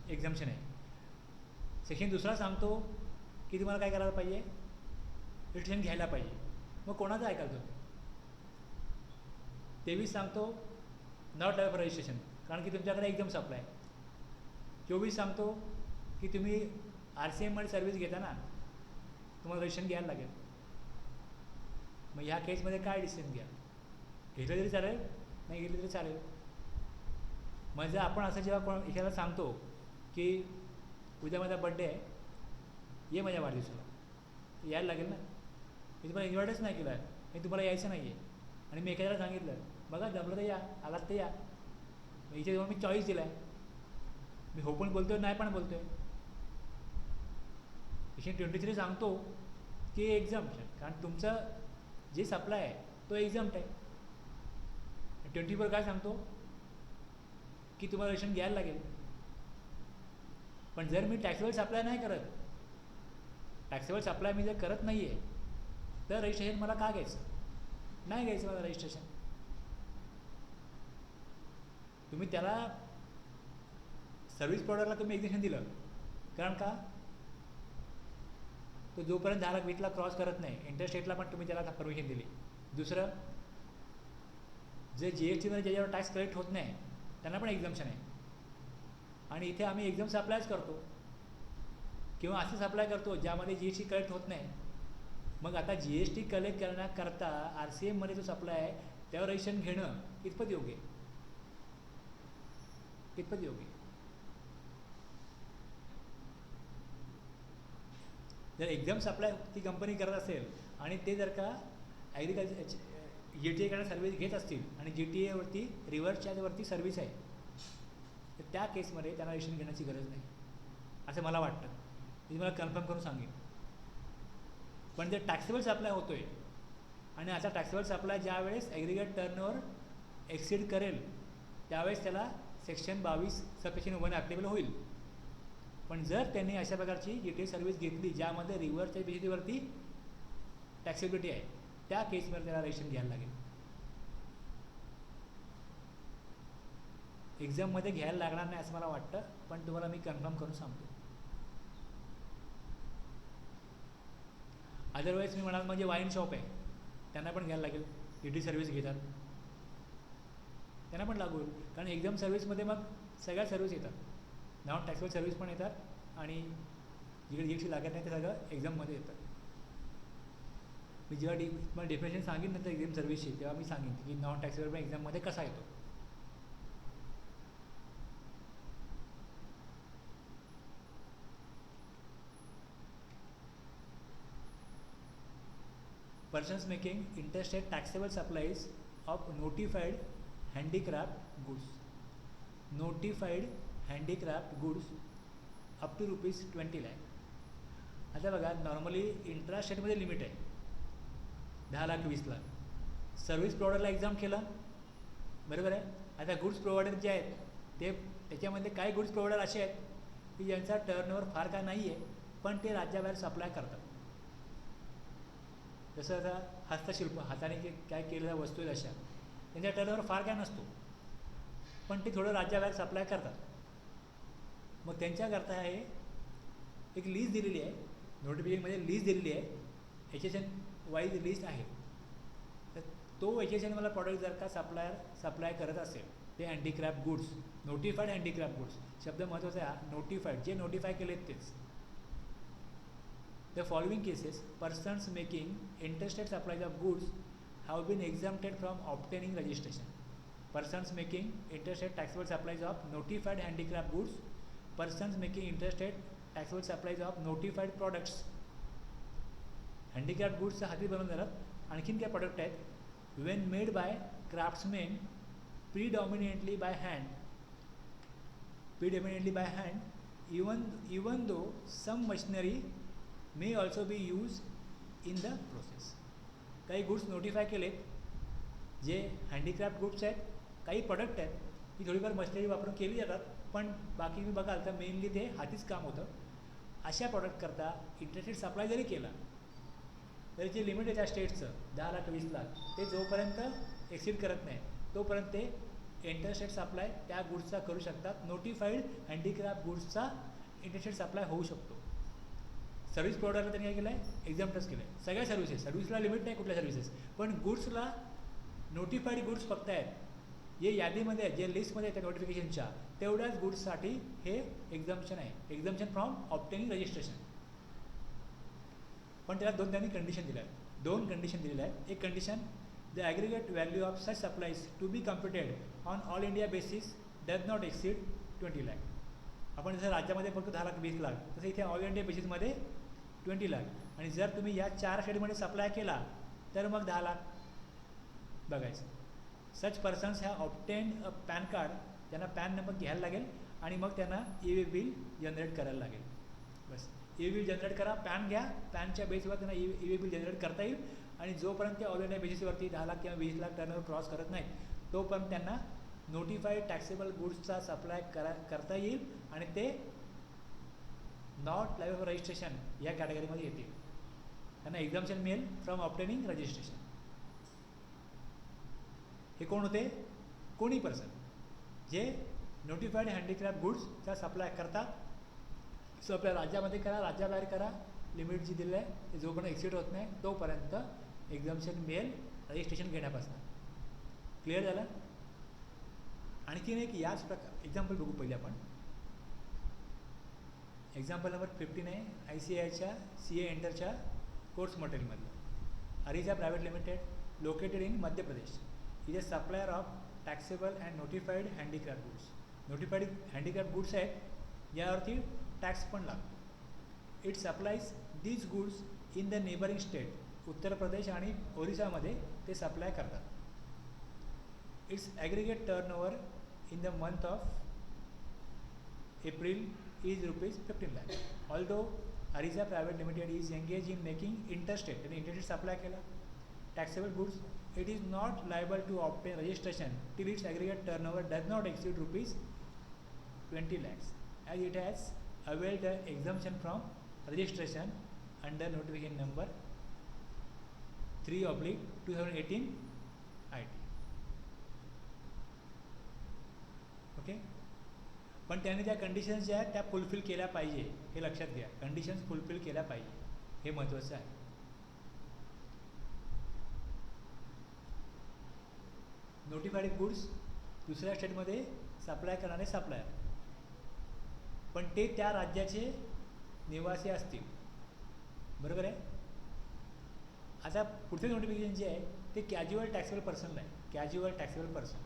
एक्झाम्शन आहे, सेक्शन दुसरा सांगतो की तुम्हाला काय करायला पाहिजे, रजिस्ट्रेशन घ्यायला पाहिजे. मग कोणाचं ऐकाल तुम्ही? 23 सांगतो नॉट लायबल फॉर रजिस्ट्रेशन, कारण की तुमच्याकडे एक्झाम सप्लाय. 24 सांगतो की तुम्ही RCMमध्ये सर्व्हिस घेता ना, तुम्हाला रजिस्ट्रेशन घ्यायला लागेल. मग ह्या केसमध्ये काय डिसिजन घ्या? घेतलं तरी चालेल, नाही घेतलं तरी चालेल. म्हणजे आपण असं जेव्हा एखाद्याला सांगतो की उद्या माझा बड्डे आहे, ये माझ्या वाढदिवसाला, यायला लागेल ना. मी तुम्हाला इन्व्हाइटच नाही केलं आहे, मी तुम्हाला यायचं नाही आहे, आणि मी एखाद्याला सांगितलं बघा जमलं तर या, आलात तर या. मग इथे जेव्हा मी चॉईस दिला आहे, मी हो पण बोलतो आहे, नाही पण बोलतो आहे. सेक्शन 23 सांगतो की एक्झाम्पशन, कारण तुमचं जे सप्लाय आहे तो एक्झाम्प्ट आहे. 24 काय सांगतो की तुम्हाला रजिस्ट्रेशन घ्यायला लागेल. पण जर मी टॅक्सेबल सप्लाय नाही करत, टॅक्सेबल सप्लाय मी जर करत नाही आहे, तर रजिस्ट्रेशन मला का घ्यायचं? नाही घ्यायचं मला रजिस्ट्रेशन. तुम्ही त्याला सर्व्हिस प्रोव्हायडरला तुम्ही एक्झिबिशन दिलं, कारण का तो जोपर्यंत 10 लाख 20 लाख क्रॉस करत नाही, इंटरस्टेटला पण तुम्ही त्याला परमिशन दिली. दुसरं, जे GSTमध्ये ज्याच्यावर टॅक्स कलेक्ट होत नाही त्यांना पण एक्झाम्शन आहे. आणि इथे आम्ही एक्झाम सप्लायच करतो किंवा असं सप्लाय करतो ज्यामध्ये GST कलेक्ट होत नाही. मग आता GST कलेक्ट करण्याकरता RCMमध्ये जो सप्लाय आहे त्यावर रजिस्ट्रेशन घेणं कितपत योग्य आहे? जर एक्झाम सप्लाय ती कंपनी करत असेल आणि ते जर का ॲग्रिकल्चर जी कडे सर्व्हिस घेत असतील आणि GTAवरती रिव्हर्स चार्जवरती सर्व्हिस आहे, तर त्या केसमध्ये त्यांना रजिस्ट्रेशन घेण्याची गरज नाही असं मला वाटतं. मी तुम्हाला कन्फर्म करून सांगेन. पण जर टॅक्सेबल सप्लाय होतो आहे आणि असा टॅक्सेबल सप्लाय ज्यावेळेस ॲग्रिगेट टर्नओव्हर एक्सिड करेल त्यावेळेस त्याला सेक्शन 22 सबसेक्शन 1 ॲप्लिकेबल होईल. पण जर त्यांनी अशा प्रकारची GTA सर्व्हिस घेतली ज्यामध्ये रिव्हर्सच्या बेसिसवरती टॅक्सेबिलिटी आहे, त्या केसमध्ये त्याला रजिस्ट्रेशन घ्यायला लागेल. एक्झाममध्ये घ्यायला लागणार नाही असं मला वाटतं, पण तुम्हाला मी कन्फर्म करून सांगतो. अदरवाईज मी म्हणाल म्हणजे वाईन शॉप आहे त्यांना पण घ्यायला लागेल. GTA सर्व्हिस घेतात त्यांना पण लागू होईल, कारण एक्झाम सर्व्हिसमध्ये मग सगळ्या सर्व्हिस येतात, नॉन टॅक्सेबल सर्व्हिस पण येतात आणि जिकडे GST लागत नाही ते सगळं एक्झाममध्ये येतं. मी जेव्हा मला डेफिनेशन सांगेन नंतर एक्झाम सर्व्हिसची तेव्हा मी सांगेन की नॉन टॅक्सेबल पण एक्झाममध्ये कसा येतो. Persons making interstate taxable supplies of notified handicraft goods. Notified handicraft goods up to ₹20 lakh. आता बघा नॉर्मली इंट्रास्टेटमध्ये लिमिट आहे 10 लाख 20 लाख. सर्व्हिस प्रोव्हायडरला एक्झाम केलं बरोबर आहे. आता गुड्स प्रोव्हायडर जे आहेत ते त्याच्यामध्ये काही गुड्स प्रोव्हायडर असे आहेत की ज्यांचा टर्नओव्हर फार काय नाही आहे पण ते राज्याबाहेर सप्लाय करतात. जसं आता हस्तशिल्प हाताने काय केलेल्या वस्तू आहेत अशा त्यांच्या टर्नओव्हर फार काय नसतो पण ते थोडं राज्याबाहेर सप्लाय करतात. मग त्यांच्याकरता हे एक लिस्ट दिलेली आहे, नोटिफिकेशनमध्ये लिस्ट दिलेली आहे, HSN वाईज लिस्ट आहे. तर तो HSN मला प्रॉडक्ट जर का सप्लाय करत असेल ते handicraft goods, notified handicraft goods शब्द महत्त्वाचा आहे. नोटिफाईड जे नोटिफाय केलेत तेच. The following cases, persons making interstate supplies of goods have been exempted from obtaining registration. Persons making interstate taxable supplies of notified handicraft goods, persons making interstate taxable supplies of notified products. Handicraft goods हाती बनवून जातात. आणखीन काय product आहेत when made by craftsmen predominantly by hand, even though some machinery may also be used in the process. काही goods notify केलेत जे handicraft goods आहेत, काही प्रोडक्ट आहेत ती थोडीफार मशिनरी वापरून केली जातात पण बाकी मी बघाल तर मेनली ते हातीच काम होतं. अशा प्रॉडक्टकरता इंटरस्टेट सप्लाय जरी केला तरी जे लिमिट आहे त्या स्टेटचं 10 लाख 20 लाख ते जोपर्यंत एक्सिड करत नाही तोपर्यंत ते इंटरस्टेट सप्लाय त्या गुड्सचा करू शकतात. नोटिफाईड हँडीक्राफ्ट गुड्सचा इंटरस्टेट सप्लाय होऊ शकतो. सर्व्हिस प्रोव्हायडरला त्यांनी काय केलं आहे एक्झाम्प्टच केलं आहे सगळ्या सर्व्हिसला लिमिट नाही कुठल्या सर्व्हिसेस, पण गुड्सला नोटिफाईड गुड्स फक्त आहेत जे यादीमध्ये आहेत, जे लिस्टमध्ये आहेत त्या नोटिफिकेशनच्या तेवढ्याच गुड्ससाठी हे एक्झाम्पशन आहे, एक्झाम्पशन फ्रॉम ऑब्टेनिंग रजिस्ट्रेशन. पण त्याला त्यांनी कंडिशन दिल्या आहेत, 2 कंडिशन दिलेल्या आहेत. एक condition, the aggregate value of such supplies to be computed on all India basis does not exceed 20 lakh. आपण जसं राज्यामध्ये फक्त 10 लाख 20 लाख तसं इथे ऑल इंडिया बेसिसमध्ये 20 लाख. आणि जर तुम्ही या 4 स्टेटमध्ये सप्लाय केला तर मग 10 लाख बघायचं. Such persons have obtained a pan card, त्यांना पॅन नंबर घ्यायला लागेल आणि मग त्यांना ई-वे बिल जनरेट करायला लागेल. बस ई-वे बिल जनरेट करा, पॅन घ्या, पॅनच्या बेसवर त्यांना ई-वे बिल जनरेट करता येईल. आणि जोपर्यंत ते ऑल इंडिया बेसिसवरती 10 लाख किंवा 20 लाख टर्नओव्हर क्रॉस करत नाहीत तोपर्यंत त्यांना नोटिफाईड टॅक्सेबल गुड्सचा सप्लाय करता येईल आणि ते नॉट लायबल फॉर रजिस्ट्रेशन या कॅटेगरीमध्ये येतील. त्यांना एक्झाम्पशन मिळेल फ्रॉम ऑब्टेनिंग रजिस्ट्रेशन. हे कोण होते, कोणी पर्सन जे नोटिफाईड हँडीक्राफ्ट गुड्सचा सप्लाय करतात. सो आपल्या राज्यामध्ये करा, राज्याबाहेर करा, लिमिट जी दिली आहे ते जोपर्यंत एक्सिड होत नाही तोपर्यंत एक्झाम्पशन मिळेल रजिस्ट्रेशन घेण्यापासून. क्लिअर झालं. आणखीन एक याच प्रकार एक्झाम्पल बघू पहिले आपण. एक्झाम्पल नंबर 15 आहे ICAIच्या CA एंटरच्या कोर्स मटेरियलमधलं. Ariza private limited located in Madhya Pradesh is a supplier of taxable and notified handicraft goods. Notified handicraft goods आहेत यावरती टॅक्स पण लागतो. It supplies these goods in the neighbouring state. Uttar Pradesh आणि ओरिसामध्ये ते सप्लाय करतात. Its aggregate turnover in the month of April is ₹15 lakh. Although Ariza Private Limited is engaged in making interstate, and interstate supply केला taxable goods, it is not liable to obtain registration till its aggregate turnover does not exceed ₹20 lakhs, as it has availed the exemption from registration under notification number 3/2018 IT. Okay. पण त्याने त्या conditions ज्या आहेत त्या fulfil केल्या पाहिजे, हे लक्षात घ्या. कंडिशन्स फुलफिल केल्या पाहिजे, हे महत्त्वाचं आहे. नोटिफाईड गुड्स दुसऱ्या स्टेटमध्ये सप्लाय करणारे सप्लायर, पण ते त्या राज्याचे निवासी असतील. बरोबर आहे. आता पुढचे नोटिफिकेशन जे आहे ते कॅज्युअल टॅक्सेबल पर्सनला आहे. Casual taxable person.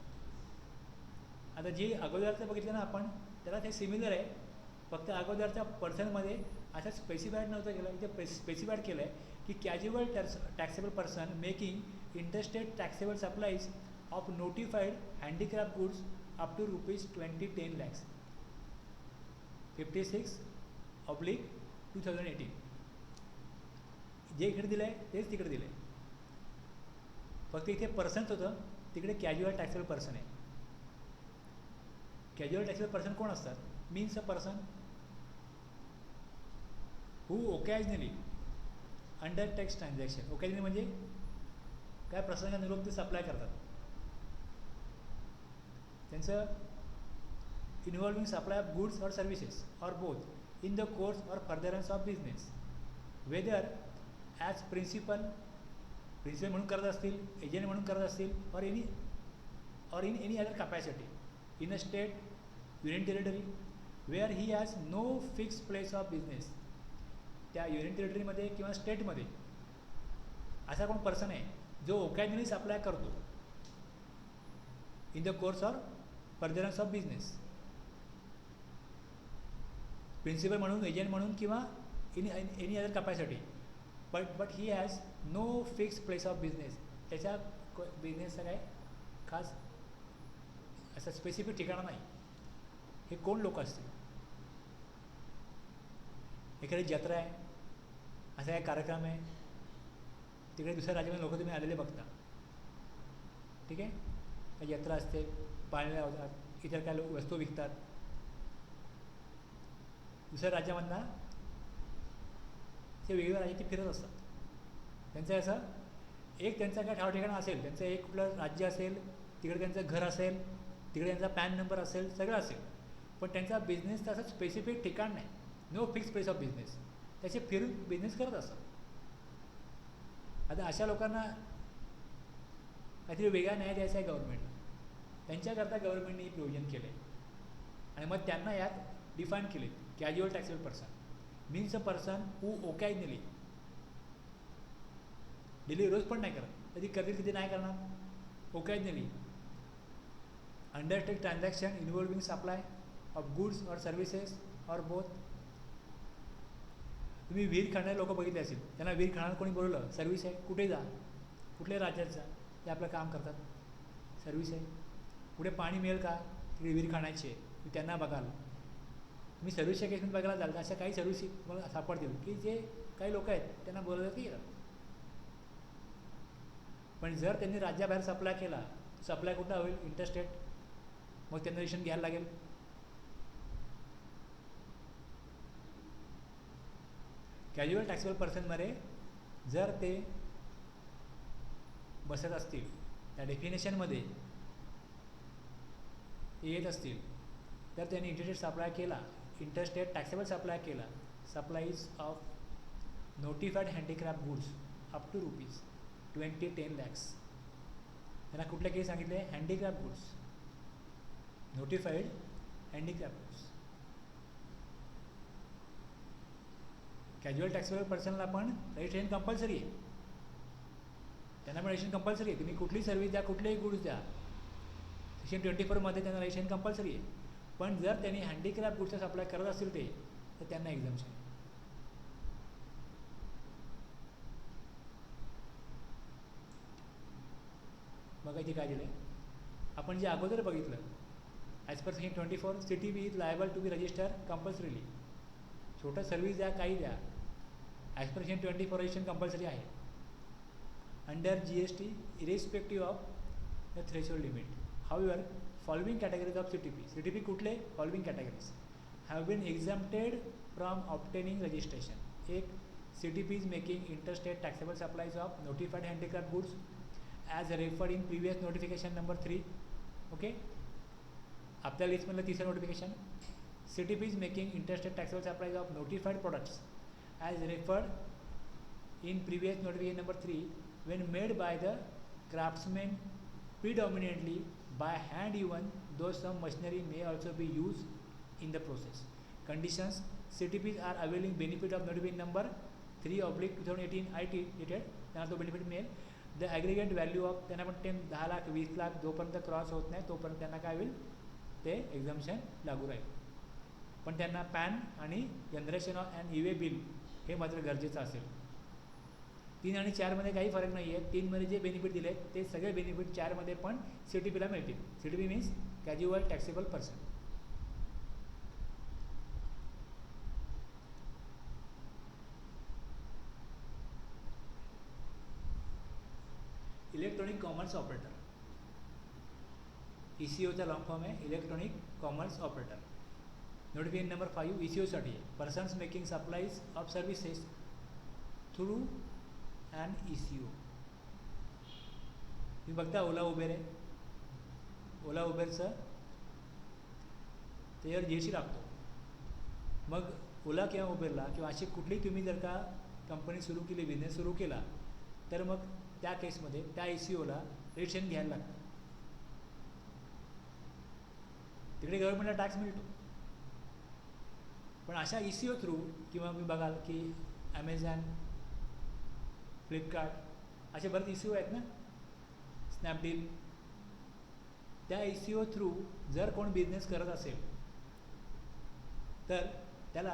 आता जे अगोदरचं बघितलं ना आपण, त्याला ते सिमिलर आहे, फक्त अगोदरच्या पर्सनमध्ये असं स्पेसिफाईड नव्हतं केलं, इथे स्पेसिफाईड केलं आहे की casual taxable person making interstate taxable supplies of notified handicraft goods up to ₹2010 lakhs. 56/2018. जे इकडे दिलं आहे तेच तिकडे दिलं आहे, फक्त इथे पर्सनच होतं, तिकडे कॅज्युअल टॅक्सेबल पर्सन आहे. कॅज्युअल टॅक्सेबल पर्सन कोण असतात? Means a person who occasionally undertakes transaction. Occasionally म्हणजे काय प्रसंगानुरूप ते सप्लाय करतात. त्यांचं involving supply of goods or services or both in the course or furtherance of business, whether as principal म्हणून करत असतील, एजंट म्हणून करत असतील, or in any other capacity in a state, union territory, where he has no fix place of business. त्या union टेरिटरीमध्ये किंवा स्टेटमध्ये असा कोण पर्सन आहे जो ओकॅजनली सप्लाय करतो in the course or furtherance of business, principal म्हणून, एजंट म्हणून किंवा in any other capacity, but he has no fix place of business. त्याच्या बिझनेसचा काय खास असं स्पेसिफिक ठिकाणं नाही. हे कोण लोक असतील? एखादी जत्रा आहे, असा एक कार्यक्रम आहे, तिकडे दुसऱ्या राज्यामध्ये लोक तुम्ही आलेले बघता. ठीक आहे. काही जत्रा असते, पाळण्या होतात, इतर काय लोक वस्तू विकतात. दुसऱ्या राज्यामधनं ते वेगवेगळ्या राज्यात फिरत असतात. त्यांचं असं एक त्यांचा काय ठाव ठिकाणं असेल, त्यांचं एक कुठलं राज्य असेल, तिकडे त्यांचं घर असेल, तिकडे त्यांचा पॅन नंबर असेल, सगळं असेल, पण त्यांचा बिझनेसचं असं स्पेसिफिक ठिकाण नाही. No fix place of business. त्याचे फिरून बिझनेस करत असतात. आता अशा लोकांना काहीतरी वेगळा न्याय द्यायचा आहे गव्हर्नमेंटला. त्यांच्याकरता गव्हर्नमेंटने हे प्रोव्हिजन केलं आहे आणि मग त्यांना यात डिफाईन केले. Casual taxable person means a person who occasionally, daily रोज पण नाही करत, कधी करतील कधी नाही करणार, occasionally undertake transaction involving supply of goods or services or both. तुम्ही विहीर खणणारे लोक बघितले असेल, त्यांना विहीर खणायला कोणी बोलवलं, सर्व्हिस आहे, कुठे जा, कुठल्या राज्यात जा, ते आपलं काम करतात, सर्व्हिस आहे. कुठे पाणी मिळेल का, तिकडे विहीर खणायची आहे, तुम्ही त्यांना बघाल. तुम्ही सर्व्हिसच्या केसमध्ये बघायला जाल तर अशा काही सर्व्हिस तुम्हाला सापडतील की जे काही लोक आहेत त्यांना बोलवलं की येतात. पण जर त्यांनी राज्याबाहेर सप्लाय केला, सप्लाय कुठं होईल? इंटरस्टेट. मग त्यांना रजिस्ट्रेशन घ्यायला लागेल. कॅज्युअल टॅक्सेबल पर्सनमध्ये जर ते बसत असतील, त्या डेफिनेशनमध्ये येत असतील, तर त्यांनी इंटरस्टेट सप्लाय केला, इंटरस्टेट टॅक्सेबल सप्लाय केला, supplies of notified handicraft goods up to ₹2010 lakhs. त्यांना कुठल्या केस सांगितले? Handicraft goods, notified handicraft goods. Casual taxable पर्सनला पण रजिस्ट्रेशन कंपल्सरी आहे, त्यांना पण रजिस्ट्रेशन कंपल्सरी आहे. तुम्ही कुठली सर्व्हिस द्या, कुठलेही गुड्स द्या, सेक्शन 24 त्यांना रजिस्ट्रेशन कंपल्सरी आहे. पण जर त्यांनी हँडीक्राफ्ट गुड्सचा सप्लाय करत असतील ते, तर त्यांना एक्झम्पशन आहे. मग इथे काय दिलं आहे, आपण जे अगोदर बघितलं, as per section 24 CTB is liable to be register compulsorily. छोटं सर्व्हिस द्या, काही द्या, as per section 24 registration compulsory आहे. Under GST irrespective of the threshold limit. However following categories of CTP कुठले, following categories have been exempted from obtaining registration. एक, CTP is making interstate taxable supplies of notified handicraft goods as referred in previous notification number 3. Okay, आपल्या लिस्टमधलं तिसरं notification, CTP is making interstate taxable supplies of notified products as referred in previous notification number 3 when made by the craftsman predominantly by hand, even though some machinery may also be used in the process. Conditions, CTPs are availing benefit of notification number 3/2018 IT dated, त्यांना तो benefit मिळेल. The aggregate value of, त्यांना पण 10 लाख 20 लाख जोपर्यंत cross होत नाही तोपर्यंत त्यांना काय होईल, ते एक्झम्पशन लागू राहील. पण त्यांना पॅन आणि generation of and E-way bill हे मात्र गरजेचं असेल. 3 आणि 4मध्ये काही फरक नाही आहे. 3मध्ये जे बेनिफिट दिले आहेत ते सगळे बेनिफिट 4मध्ये पण CTPला मिळतील. CTP means casual taxable person. Electronic commerce operator, ECOचा लॉंग फॉर्म आहे electronic commerce operator. Notification number 5 ECOसाठी आहे. Persons making supplies of services through and ECO. तुम्ही बघता ओला उबेर आहे, ओला उबेरचं त्याच्यावर GST लागतो. मग ओला किंवा उबेरला किंवा अशी कुठली तुम्ही जर का कंपनी सुरू केली, बिझनेस सुरू केला, तर मग त्या केसमध्ये त्या ECOला रजिस्ट्रेशन घ्यायला लागतं. तिकडे गव्हर्नमेंटला टॅक्स मिळतो. पण अशा ECO थ्रू किंवा मी बघाल की ॲमेझॉन, फ्लिपकार्ट असे बरेच ECO आहेत ना, स्नॅपडील, त्या ECO थ्रू जर कोण बिझनेस करत असेल तर त्याला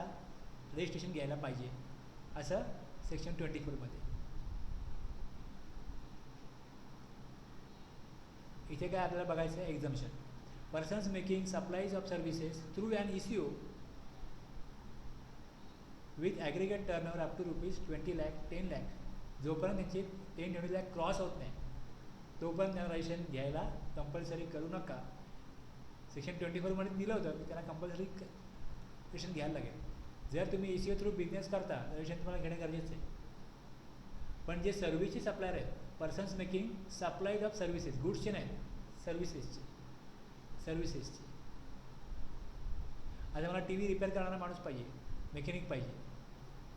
रजिस्ट्रेशन घ्यायला पाहिजे असं सेक्शन 24मध्ये. इथे काय आपल्याला बघायचं आहे, exemption. Persons making supplies of services through and ECO with aggregate turnover up to ₹20 lakh 10 lakh, जोपर्यंत त्यांचे 10-20 लाख क्रॉस होत नाही तोपर्यंत त्यांना रजिस्ट्रेशन घ्यायला कंपल्सरी करू नका. सेक्शन 24मध्ये दिलं होतं की त्यांना कंपल्सरी रजिस्ट्रेशन घ्यायला लागेल. जर तुम्ही ECO थ्रू बिझनेस करता रजिस्ट्रेशन तुम्हाला घेणं गरजेचं आहे. पण जे सर्व्हिसचे सप्लायर आहेत, persons making supplies of services, गुड्सचे नाहीत, सर्व्हिसेसचे. आता मला TV रिपेअर करणारा माणूस पाहिजे, मेकॅनिक पाहिजे.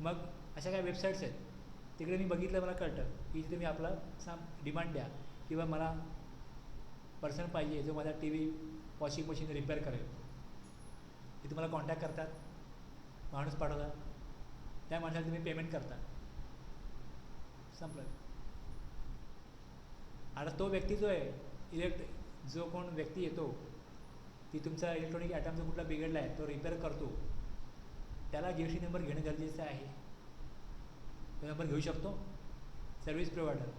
मग अशा काही वेबसाईट्स आहेत, तिकडे मी बघितलं, मला कळतं की तिथे मी आपला डिमांड द्या किंवा मला पर्सन पाहिजे जो माझा TV, वॉशिंग मशीन रिपेअर करेल. ते तुम्हाला कॉन्टॅक्ट करतात, माणूस पाठवतात, त्या माणसाला तुम्ही पेमेंट करता, संपलं. आता तो व्यक्ती जो आहे, जो कोण व्यक्ती येतो ती तुमचा इलेक्ट्रॉनिक आयटम जो कुठला बिघडला आहे तो रिपेअर करतो, त्याला GST नंबर घेणं गरजेचं आहे. तो नंबर घेऊ शकतो सर्व्हिस प्रोव्हायडर.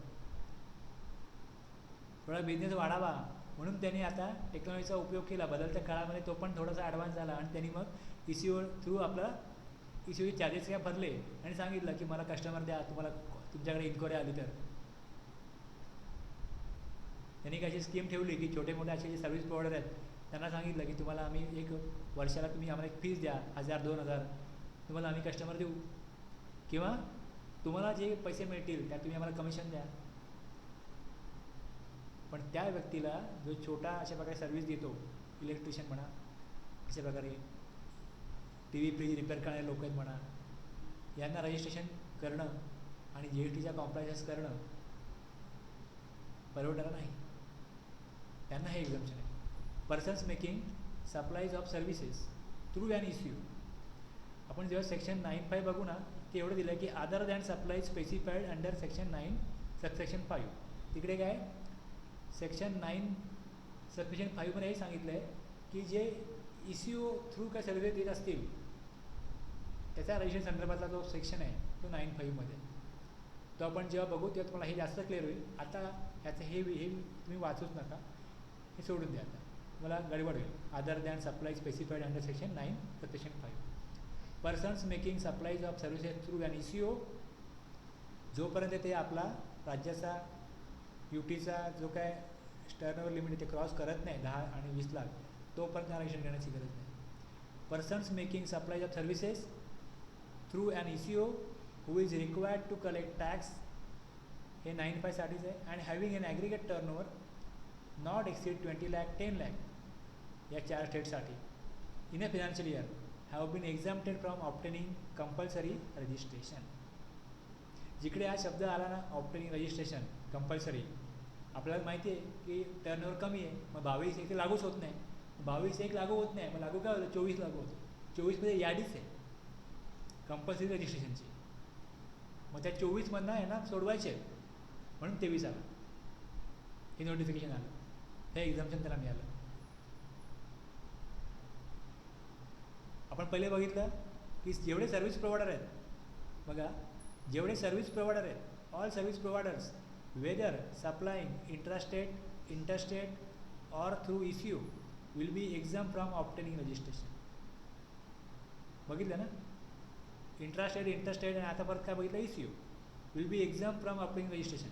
थोडा बिझनेस वाढावा म्हणून त्यांनी आता टेक्नॉलॉजीचा उपयोग केला बदलत्या काळामध्ये, तो पण थोडासा ॲडव्हान्स झाला आणि त्यांनी मग ECO थ्रू आपला ECOचे चार्जेस काय भरले आणि सांगितलं की मला कस्टमर द्या, तुम्हाला तुमच्याकडे इन्क्वायरी आली तर. त्यांनी काही स्कीम ठेवली की छोटे मोठे असे जे सर्व्हिस प्रोव्हायडर आहेत त्यांना सांगितलं की तुम्हाला आम्ही एक वर्षाला तुम्ही आम्हाला एक फीस द्या, 1000-2000, तुम्हाला आम्ही कस्टमर देऊ, किंवा तुम्हाला जे पैसे मिळतील त्यात तुम्ही आम्हाला कमिशन द्या. पण त्या व्यक्तीला जो छोटा अशा प्रकारे सर्व्हिस देतो, इलेक्ट्रिशियन म्हणा, अशा प्रकारे TV फ्रीज रिपेअर करणारे लोक आहेत म्हणा, यांना रजिस्ट्रेशन करणं आणि GSTचा कॉम्प्लायन्स करणं परवडणार नाही. त्यांना हे एक्झम्पशन आहे. Persons making supplies of services through and ECO. आपण जेव्हा सेक्शन 9(5) बघू ना, की एवढं दिलं आहे की other than supply specified under section 9 subsection 5. तिकडे काय सेक्शन 9 सबसेक्शन 5मध्ये हे सांगितलं आहे की जे ECO थ्रू काय सर्व्हिस देत असतील त्याच्या रजिस्ट्रेशन संदर्भातला जो सेक्शन आहे तो 9(5) मध्ये. तो आपण जेव्हा बघू तेव्हा तुम्हाला हे जास्त क्लिअर होईल. आता ह्याचं हे तुम्ही वाचूच नका, हे सोडून द्या. आता मला गडबड होईल. Other than supply specified under section 9 subsection 5. Persons making supplies of services through an ECO, जोपर्यंत ते आपला राज्याचा UTचा जो काय टर्नओव्हर लिमिट ते क्रॉस करत नाही 10 आणि 20 लाख, तोपर्यंत आरक्षण घेण्याची गरज नाही. Persons making supplies of services through an ECO who is required to collect tax, हे 9(5) साठीच आहे. And having an aggregate turnover not exceed 20 lakh 10 lakh या 4 स्टेटसाठी in a financial year have been exempted from obtaining compulsory registration. जिकडे हा शब्द आला ना, ऑब्टेनिंग रजिस्ट्रेशन कंपल्सरी, आपल्याला माहिती आहे की टर्नओव्हर कमी आहे, मग 22 एक लागूच होत नाही. 22 लागू होत नाही, मग लागू काय होतं, 24 लागू होतं. 24मध्ये यादीच आहे कंपल्सरी रजिस्ट्रेशनची, मग त्या 24मधनं आहे ना सोडवायचे, म्हणून 23 आलं, हे नोटिफिकेशन आलं, हे एक्झाम्शन त्याला मिळालं. आपण पहिले बघितलं की जेवढे सर्व्हिस प्रोव्हायडर आहेत बघा, जेवढे सर्व्हिस प्रोव्हायडर आहेत, all service providers whether supplying intrastate, interstate or through ECO will be exempt from obtaining registration. बघितलं ना, इंट्रास्टेट, इंटरस्टेट आणि आता परत काय बघितलं, ECO will be exempt from obtaining registration.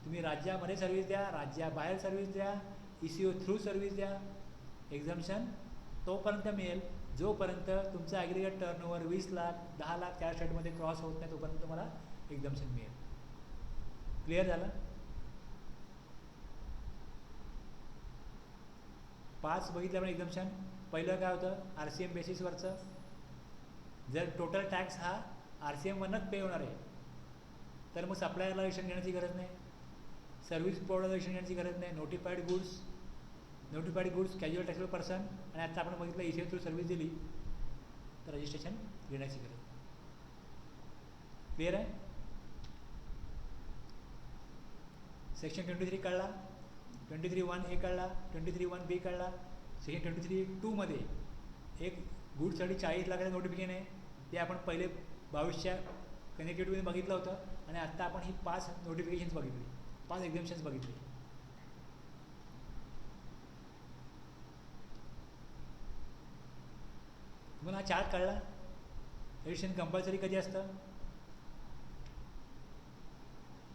तुम्ही राज्यामध्ये सर्व्हिस द्या, राज्याबाहेर सर्व्हिस द्या, ECO थ्रू सर्व्हिस द्या, एक्झाम्शन तोपर्यंत मिळेल जोपर्यंत तुमचा ॲग्रिगेट टर्नओव्हर 20 लाख 10 लाख त्या स्टेटमध्ये क्रॉस होत नाही, तोपर्यंत तुम्हाला एक्झाम्शन मिळेल. क्लिअर झालं. 5 बघितलं आपण एक्झाम्शन. पहिलं काय होतं, RCM बेसिसवरचं, जर टोटल टॅक्स हा RCMवरनंच पे होणार आहे तर मग सप्लायरला रजिस्ट्रेशन घेण्याची गरज नाही, सर्व्हिस प्रोव्हायडरला रजिस्ट्रेशन घेण्याची गरज नाही. Notified goods casual taxable person, आणि आता आपण बघितलं ECO थ्रू सर्व्हिस दिली तर रजिस्ट्रेशन घेण्याची गरज नाही. क्लिअर आहे. सेक्शन 23 कळला, 23(1)(a) कळला, 23(1)(b) कळला. सेक्शन 23(2) एक गुडसाठी 40 लाखाचं नोटिफिकेशन आहे, ते आपण पहिले 22च्या कनेक्टिव्हिटीमध्ये बघितलं होतं, आणि आत्ता आपण ही 5 नोटिफिकेशन्स बघितली, 5 एक्झाम्शन्स बघितले. तुम्हाला हा चार्ट कळला. रजिस्ट्रेशन कंपल्सरी कधी असतं,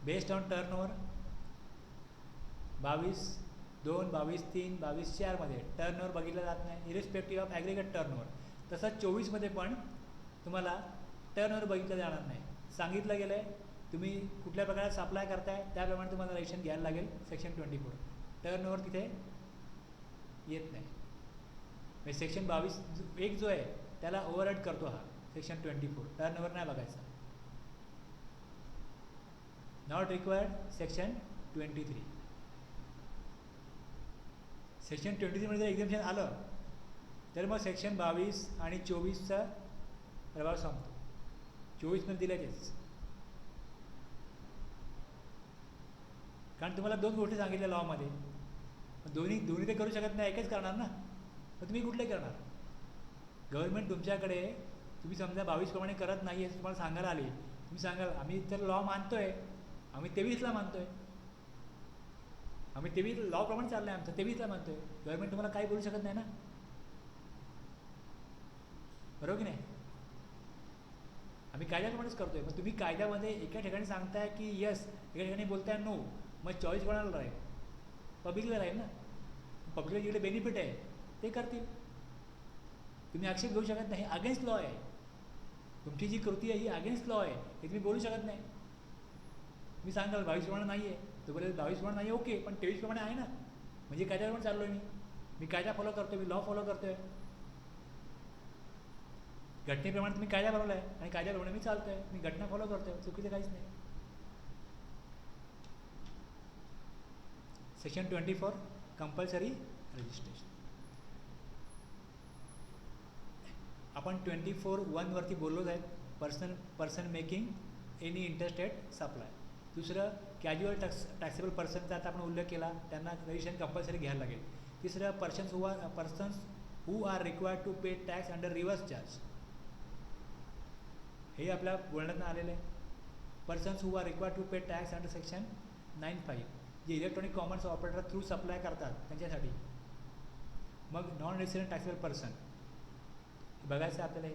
बेस्ड ऑन टर्नओव्हर. 22(2), 22(3), 22(4) टर्नओव्हर बघितलं जात नाही, इरिस्पेक्टिव्ह ऑफ ॲग्रिगेट टर्नओव्हर. तसंच 24मध्ये पण तुम्हाला टर्नओव्हर बघितलं जाणार नाही. सांगितलं गेलं आहे तुम्ही कुठल्या प्रकारात सप्लाय करताय त्याप्रमाणे तुम्हाला रजिस्ट्रेशन घ्यायला लागेल. सेक्शन 24 टर्नओव्हर तिथे येत नाही. म्हणजे सेक्शन 22(1) जो आहे त्याला ओव्हरराईड करतो हा सेक्शन 24. टर्नओव्हर नाही बघायचा. Not required section 23. सेक्शन 23मध्ये जर एक्झाम्शन आलं तर मग सेक्शन 22 आणि 24चा प्रभाव संपतो. 24मध्ये दिल्याचेच, कारण तुम्हाला 2 गोष्टी सांगितल्या लॉमध्ये, दोन्ही ते करू शकत नाही, एकच करणार ना, मग तुम्ही कुठले करणार. गव्हर्नमेंट तुमच्याकडे, तुम्ही समजा 22 प्रमाणे करत नाही आहे तुम्हाला सांगायला आली, तुम्ही सांगाल आम्ही तर लॉ मानतोय, आम्ही 23ला मानतोय, आम्ही 23 लॉ प्रमाणे चाललं आहे आमचं, 23ला मानतोय. गव्हर्नमेंट तुम्हाला काही बोलू शकत नाही ना, बरोबर की नाही. आम्ही कायद्याप्रमाणेच करतोय. मग तुम्ही कायद्यामध्ये एका ठिकाणी सांगताय की यस, एका ठिकाणी बोलताय नो, मग चॉईस कोणाला राहील, पब्लिकला राहील ना. पब्लिकला जिकडे बेनिफिट आहे ते करतील. तुम्ही आक्षेप घेऊ शकत नाही, अगेन्स्ट लॉ आहे. तुमची जी कृती आहे ही अगेन्स्ट लॉ आहे, हे तुम्ही बोलू शकत नाही. तुम्ही सांगाल 22 प्रमाणे नाही आहे, तोपर्यंत 22 प्रमाणे नाही ओके, पण 23 प्रमाणे आहे ना, म्हणजे कायद्याप्रमाणे चाललो आहे मी कायदा फॉलो करतोय, मी लॉ फॉलो करतोय. घटनेप्रमाणे तुम्ही कायदा बनवला आहे आणि कायद्याप्रमाणे मी चालतोय, मी घटना फॉलो करतोय, चुकीचं काहीच नाही. Section 24 compulsory registration. आपण 24(1) वरती बोललोच आहेत, person making any interstate supply. दुसरं कॅज्युअल टॅक्सेबल पर्सनचा आता आपण उल्लेख केला, त्यांना रजिस्ट्रेशन कंपल्सरी घ्यायला लागेल. तिसरं persons who are required to pay tax under reverse charge, हे आपल्या बोलण्यातून आलेलं आहे. Persons who are required to pay tax under section 9(5), जे electronic commerce operator through supply करतात त्यांच्यासाठी. मग नॉन रेसिडेंट टॅक्सेबल पर्सन बघायचं आपल्याला हे.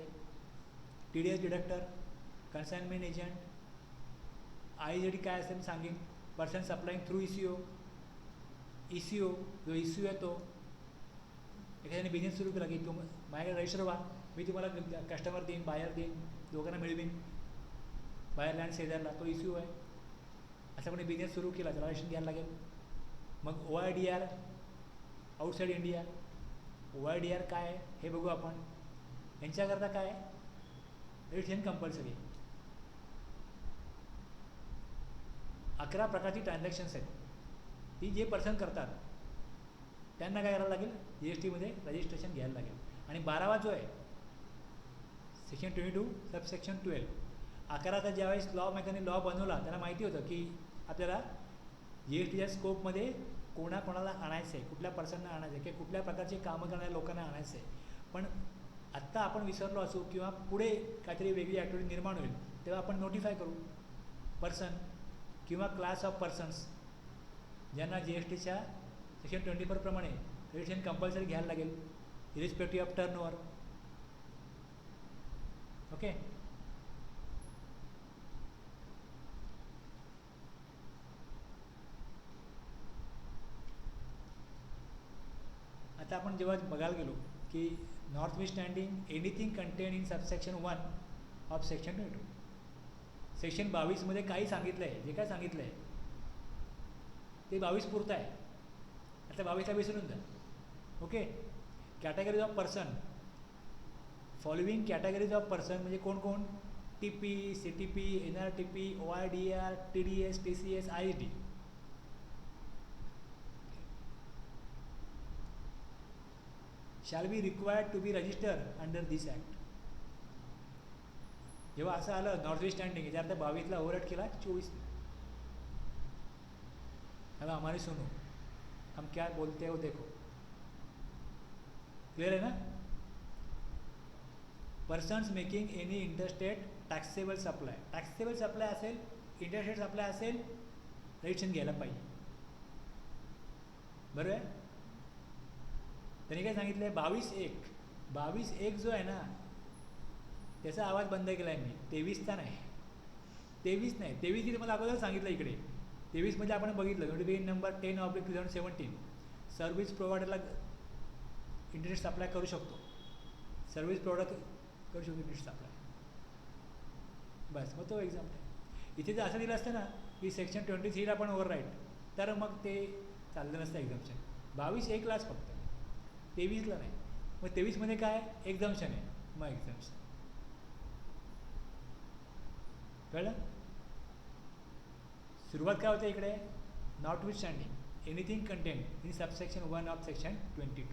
TDS deductor, consignment agent, IZD काय असेल मी सांगेन. पर्सन सप्लाईंग थ्रू ECO जो इश्यू आहे तो. एखाद्याने बिझनेस सुरू केला की माझ्याकडे रजिस्टर व्हा, मी तुम्हाला कस्टमर देईन, बायर देईन, दोघांना मिळवीन, बायरला आणि शेजारला, तो इश्यू आहे. असा कोणी बिझनेस सुरू केला त्याला रजिस्ट्रेशन घ्यायला लागेल. मग OIDR आउटसाईड इंडिया. OIDR काय आहे हे बघू आपण. यांच्याकरता काय रजिस्ट्रेशन कंपल्सरी. 11 प्रकारची ट्रान्झॅक्शन्स आहेत. ती जे पर्सन करतात त्यांना काय करायला लागेल, GST मध्ये रजिस्ट्रेशन घ्यायला लागेल. आणि 12वा जो आहे सेक्शन 22 सबसेक्शन 12. 11चा ज्यावेळेस लॉ मेकरने लॉ बनवला त्याला माहिती होतं की आपल्याला GSTच्या स्कोपमध्ये कोणाकोणाला आणायचं आहे, कुठल्या पर्सनना आणायचं आहे, किंवा कुठल्या प्रकारचे कामं करणाऱ्या लोकांना आणायचं आहे. पण आत्ता आपण विसरलो असू किंवा पुढे काहीतरी वेगळी ॲक्टिव्हिटी निर्माण होईल तेव्हा आपण नोटिफाय करू पर्सन किंवा क्लास ऑफ पर्सन्स ज्यांना GSTच्या सेक्शन 24 प्रमाणे रजिस्ट्रेशन कंपल्सरी घ्यायला लागेल इरिस्पेक्टिव्ह ऑफ टर्नओव्हर. ओके. आता आपण जेव्हा बघायला गेलो की north standing anything contain in subsection 1 of section 22. Section 22 मध्ये काही सांगितलं आहे, जे काय सांगितलं आहे ते 22 पुरतं आहे. आता 22ला विसरून जा. Okay. Categories of person, following categories of person म्हणजे कोण कोण, TP, CTP, NRTP, OIDR, TDS, TCS, ISD. shall be required to be registered under this act. जेव्हा असं आलं नॉर्थ ईस्ट स्टँडिंग याचा अर्थ 22ला ओव्हरराईड केला 24. अब हमारी सुनो, हम क्या बोलते हो देखो. क्लियर है ना. Persons making any interstate taxable supply. Taxable supply असेल, इंटरस्टेट सप्लाय असेल, रजिस्ट्रेशन घ्यायला पाहिजे. बरोबर आहे. त्यांनी काय सांगितलं आहे 22.1 जो आहे ना त्याचा आवाज बंद केला आहे मी. 23चा नाही, 23 नाही, 23 तुम्हाला अगोदर सांगितलं इकडे. 23 मध्ये आपण बघितलं नोटिफिकेशन नंबर 10/2017. सर्व्हिस प्रोव्हायडरला इंटरनेट सप्लाय करू शकतो, सर्व्हिस प्रोव्हायडर करू शकतो इंटरनेट सप्लाय. बस मग तो एक्झाम्पल आहे. इथे जर असं दिलं असतं ना की सेक्शन 23ला पण ओव्हरराईड तर मग ते चाललं नसतं एक्झाम्पशन. 22.1लाच फक्त, 23ला नाही. मग 23 मध्ये काय एक्झाम्पशन आहे, मग एक्झाम्पशन. कळलं. सुरुवात काय होते इकडे, not with standing anything content in subsection 1 of section 22.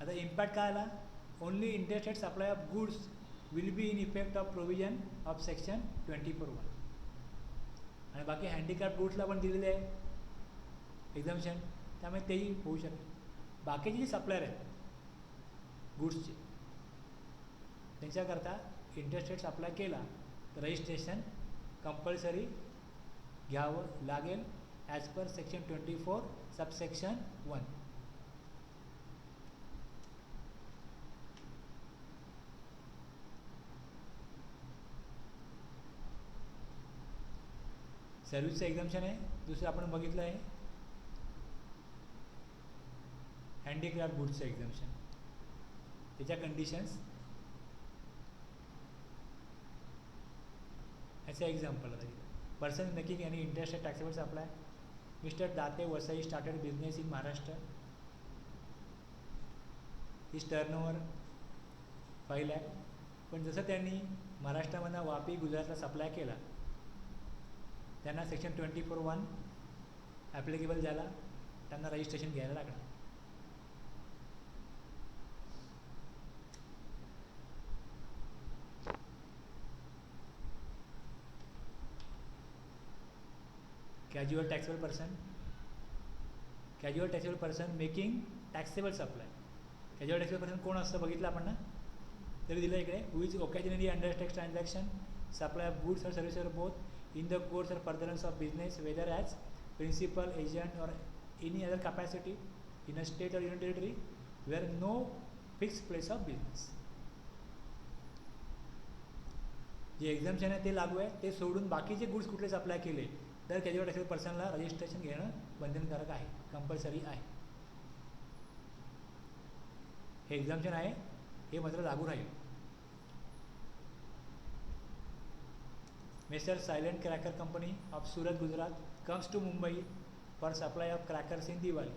आता इम्पॅक्ट काय आला, only interstate supply of goods will be in effect of provision of section 24(1). आणि बाकी हँडिकॅप गुड्सला पण दिलेले आहे एक्झाम्पशन, त्यामुळे तेही होऊ शकते. बाकीचे जे सप्लायर आहेत गुड्सचे त्यांच्याकरता इंटरस्टेट सप्लाय केला तर रजिस्ट्रेशन कंपल्सरी घ्यावं लागेल ॲज पर सेक्शन 24 सबसेक्शन 1. सर्व्हिसचं एक्झाम्पशन आहे. दुसरं आपण बघितलं आहे हँडीक्राफ्ट गुड्सचं एक्झाम्पशन, त्याच्या कंडिशन्स याचं एक्झाम्पल आता इथं. Person making any interstate taxable supply. Mister Date Vasai started business in Maharashtra. His turnover 5 lakh. पण जसं त्यांनी महाराष्ट्रामधनं वापी गुजरातला सप्लाय केला त्यांना सेक्शन 24(1) ॲप्लिकेबल झाला, त्यांना रजिस्ट्रेशन घ्यायला लागणार. Casual taxable person. Casual taxable person making taxable supply. कॅज्युअल टॅक्सेबल पर्सन कोण असतं बघितलं आपण ना, तरी दिलं इकडे. Who is occasionally under tax transaction supply of goods or services or both in the course or furtherance of business, whether as principal, agent or any other capacity in a state or union territory where no fixed place of business. जे एक्झाम्पशन आहे ते लागू आहे, ते सोडून बाकीचे goods कुठले supply केले तर कॅज्युअल टॅक्सेबल पर्सनला रजिस्ट्रेशन घेणं बंधनकारक आहे, कंपल्सरी आहे. हे एक्झाम्पशन आहे, हे मात्र लागू राहील. Mr. Silent Cracker Company of Surat, Gujarat comes to Mumbai for supply of crackers in Diwali.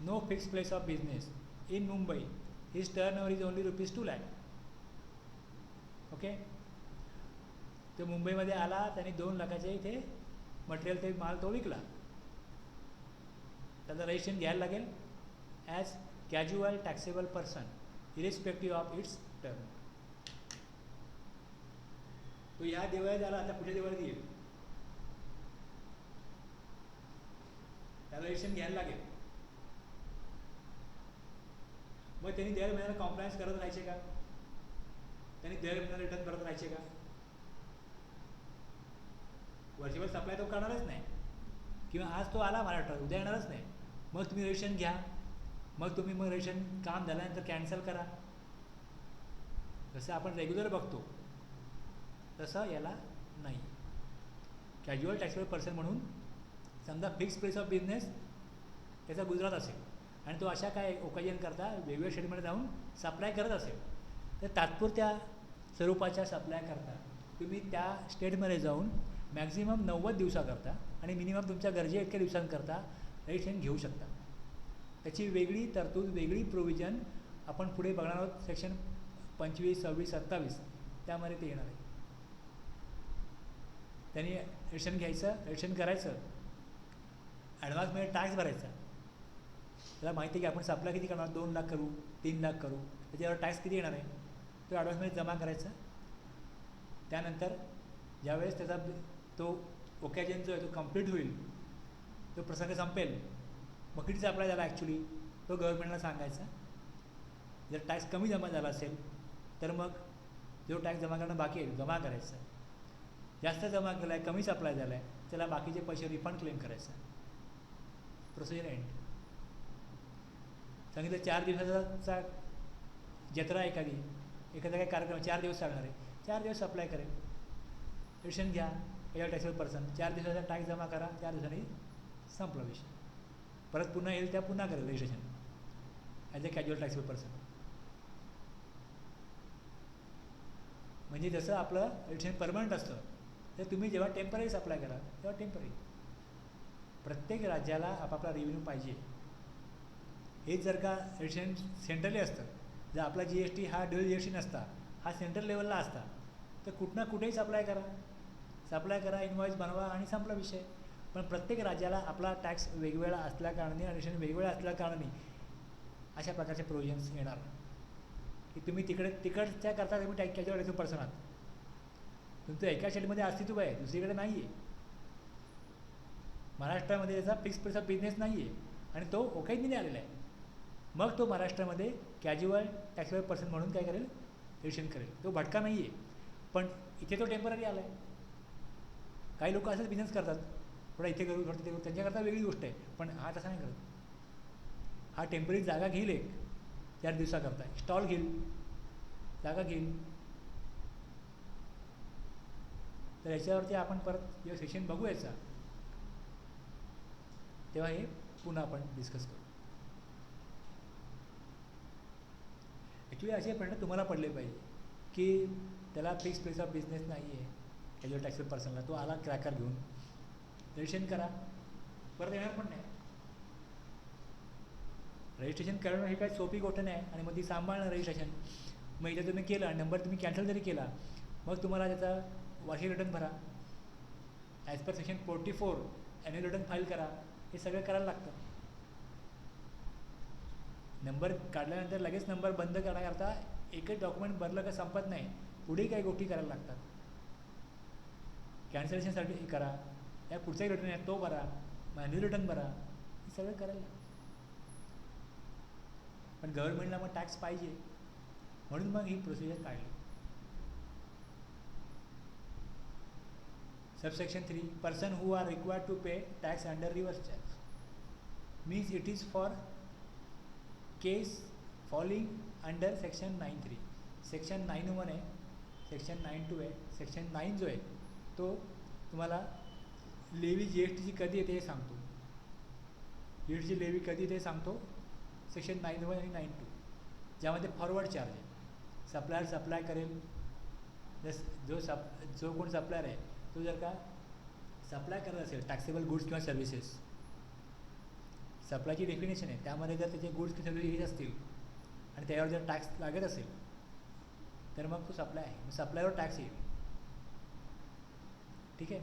No fixed place of business in Mumbai. His turnover is only rupees 2 lakh. Okay. तो मुंबईमध्ये आला, त्याने 2 लाखाचे इथे मटेरियल ते माल तो विकला. त्याला रजिस्ट्रेशन घ्यायला लागेल as casual taxable person irrespective of its term. तो या दिवाळीत आला, आता पुढच्या दिवाळीत येईल, त्याला रजिस्ट्रेशन घ्यायला लागेल. मग त्यांनी दर महिन्याला कॉम्प्लायन्स करत राहायचे का? त्यांनी दर महिन्याला रिटर्न करत राहायचे का? वर्षभर सप्लाय तो करणारच नाही, किंवा आज तो आला महाराष्ट्रात, उद्या येणारच नाही. मग तुम्ही रजिस्ट्रेशन घ्या, मग तुम्ही रजिस्ट्रेशन काम झाल्यानंतर कॅन्सल करा. जसं आपण रेग्युलर बघतो तसं याला नाही. कॅज्युअल टॅक्सेबल पर्सन म्हणून समजा फिक्स प्लेस ऑफ बिझनेस त्याचा गुजरात असेल आणि तो अशा काय ओकेजन करता वेगवेगळ्या स्टेटमध्ये जाऊन सप्लाय करत असेल, तर तात्पुरत्या स्वरूपाच्या सप्लाय करता तुम्ही त्या स्टेटमध्ये जाऊन मॅक्झिमम 90 दिवसाकरता आणि मिनिमम तुमच्या गरजे इतक्या दिवसांकरता रजिस्ट्रेशन घेऊ शकता. त्याची वेगळी तरतूद, वेगळी प्रोव्हिजन आपण पुढे बघणार आहोत. सेक्शन 25, 26, 27 त्यामध्ये ते येणार आहे. त्यांनी रजिस्ट्रेशन घ्यायचं, रजिस्ट्रेशन करायचं, ॲडव्हान्समध्ये टॅक्स भरायचा. त्याला माहिती आहे की आपण सप्लाय किती करणार, 2 लाख करू, 3 लाख करू, त्याच्यावर टॅक्स किती येणार आहे तो ॲडव्हान्समध्ये जमा करायचा. त्यानंतर ज्यावेळेस त्याचा तो ओकेजन जो आहे तो कंप्लीट होईल, तो प्रसंग संपेल, मग किती सप्लाय झाला ॲक्च्युली तो गव्हर्नमेंटला सांगायचा. जर टॅक्स कमी जमा झाला असेल तर मग जो टॅक्स जमा करणं बाकी आहे जमा करायचा. जास्त जमा केला आहे, कमी सप्लाय झाला आहे, त्याला बाकीचे पैसे रिफंड क्लेम करायचा. Procedure end. सांगितलं 4 दिवसाचा जत्रा, एखादा काही कार्यक्रम 4 दिवस चालणार आहे, 4 दिवस सप्लाय करेल, रजिस्ट्रेशन घ्या कॅज्युअल टॅक्सेबल पर्सन, 4 दिवसाचा टॅक्स जमा करा, 4 दिवसांनी संपला विषय. परत पुन्हा येईल त्या पुन्हा करेल registration as a casual taxable person. म्हणजे जसं आपलं रजिस्ट्रेशन परमनंट असतं, तर तुम्ही जेव्हा टेम्पररी सप्लाय करा तेव्हा टेम्पररी. प्रत्येक राज्याला आपापला रेव्हेन्यू पाहिजे. हेच जर का रजिस्ट्रेशन सेंट्रली असतं, जर आपला GST हा ड्युअल GST नसता, हा सेंट्रल लेवलला असता, तर कुठं कुठेही सप्लाय करा, इनवॉइस बनवा आणि संपला विषय. पण प्रत्येक राज्याला आपला टॅक्स वेगवेगळा असल्याकारणाने, रजिस्ट्रेशन वेगवेगळं असल्याकारणाने अशा प्रकारचे प्रोव्हिजन्स येणार की तुम्ही तिकडच्या करता तुम्ही कॅज्युअल टॅक्सेबल पर्सन आहात. तुमचं एका स्टेटमध्ये अस्तित्व आहे, दुसरीकडे नाही आहे. महाराष्ट्रामध्ये त्याचा फिक्स प्लेस ऑफ बिझनेस नाही आहे आणि तो ओकेजनने आलेला आहे. मग तो महाराष्ट्रामध्ये कॅज्युअल टॅक्सेबल पर्सन म्हणून काय करेल, रजिस्ट्रेशन करेल. तो भटका नाही आहे, पण इथे तो टेम्पररी आला आहे. काही लोक असंच बिझनेस करतात, थोडा इथे करू, थोडं तिथे करू, त्यांच्याकरता वेगळी गोष्ट आहे. पण हा तसा नाही करत. हा टेम्पररी जागा घेईल, 4 दिवसाकरता स्टॉल घेईल, जागा घेईल. तर याच्यावरती आपण परत जेव्हा सेशन बघू याचा तेव्हा हे पुन्हा आपण डिस्कस करू. ॲक्च्युली असे प्रश्न तुम्हाला पडले पाहिजे की त्याला फिक्स प्लेस ऑफ बिझनेस नाही आहे कॅज्युअल टॅक्सेबल पर्सनला, तो आला क्रॅकर घेऊन, रजिस्ट्रेशन करा, परत येणार पण नाही. रजिस्ट्रेशन करणं ही काही सोपी गोष्ट नाही आणि मग ती सांभाळणं रजिस्ट्रेशन. मग इथे तुम्ही केलं, नंबर तुम्ही कॅन्सल जरी केला, मग तुम्हाला त्याचा वार्षिक रिटर्न भरा, as per section 44 annual return file करा, हे सगळं करायला लागतं. नंबर काढल्यानंतर लगेच नंबर बंद करण्याकरता एकच डॉक्युमेंट भरलं का संपत नाही, पुढे काही गोष्टी करायला लागतात. कॅन्सलेशनसाठी करा, या पुढचाही रिटर्न आहे तो भरा, ॲन्युअल रिटर्न भरा, हे सगळं करायला लागतं. पण गव्हर्नमेंटला मग टॅक्स पाहिजे म्हणून मग ही प्रोसिजर काढली. Subsection 3, person who are required to pay tax under reverse charge, means it is for case falling under section 9(3). Section 9(1) आहे, सेक्शन 9(2) आहे. सेक्शन 9 जो आहे तो तुम्हाला लेवी GSTची कधी येते हे सांगतो. GSTची लेवी कधी येते सांगतो, सेक्शन 9(1) आणि 9(2), ज्यामध्ये फॉरवर्ड चार्ज आहे. सप्लायर सप्लाय करेल, जो कोण सप्लायर आहे तो जर का सप्लाय करत असेल टॅक्सेबल गुड्स किंवा सर्व्हिसेस, सप्लायची डेफिनेशन आहे, त्यामध्ये जर त्याचे गुड्स किंवा सर्व्हिस येत असतील आणि त्यावर जर टॅक्स लागत असेल तर मग तो सप्लाय आहे, सप्लायवर टॅक्स येईल. ठीक आहे,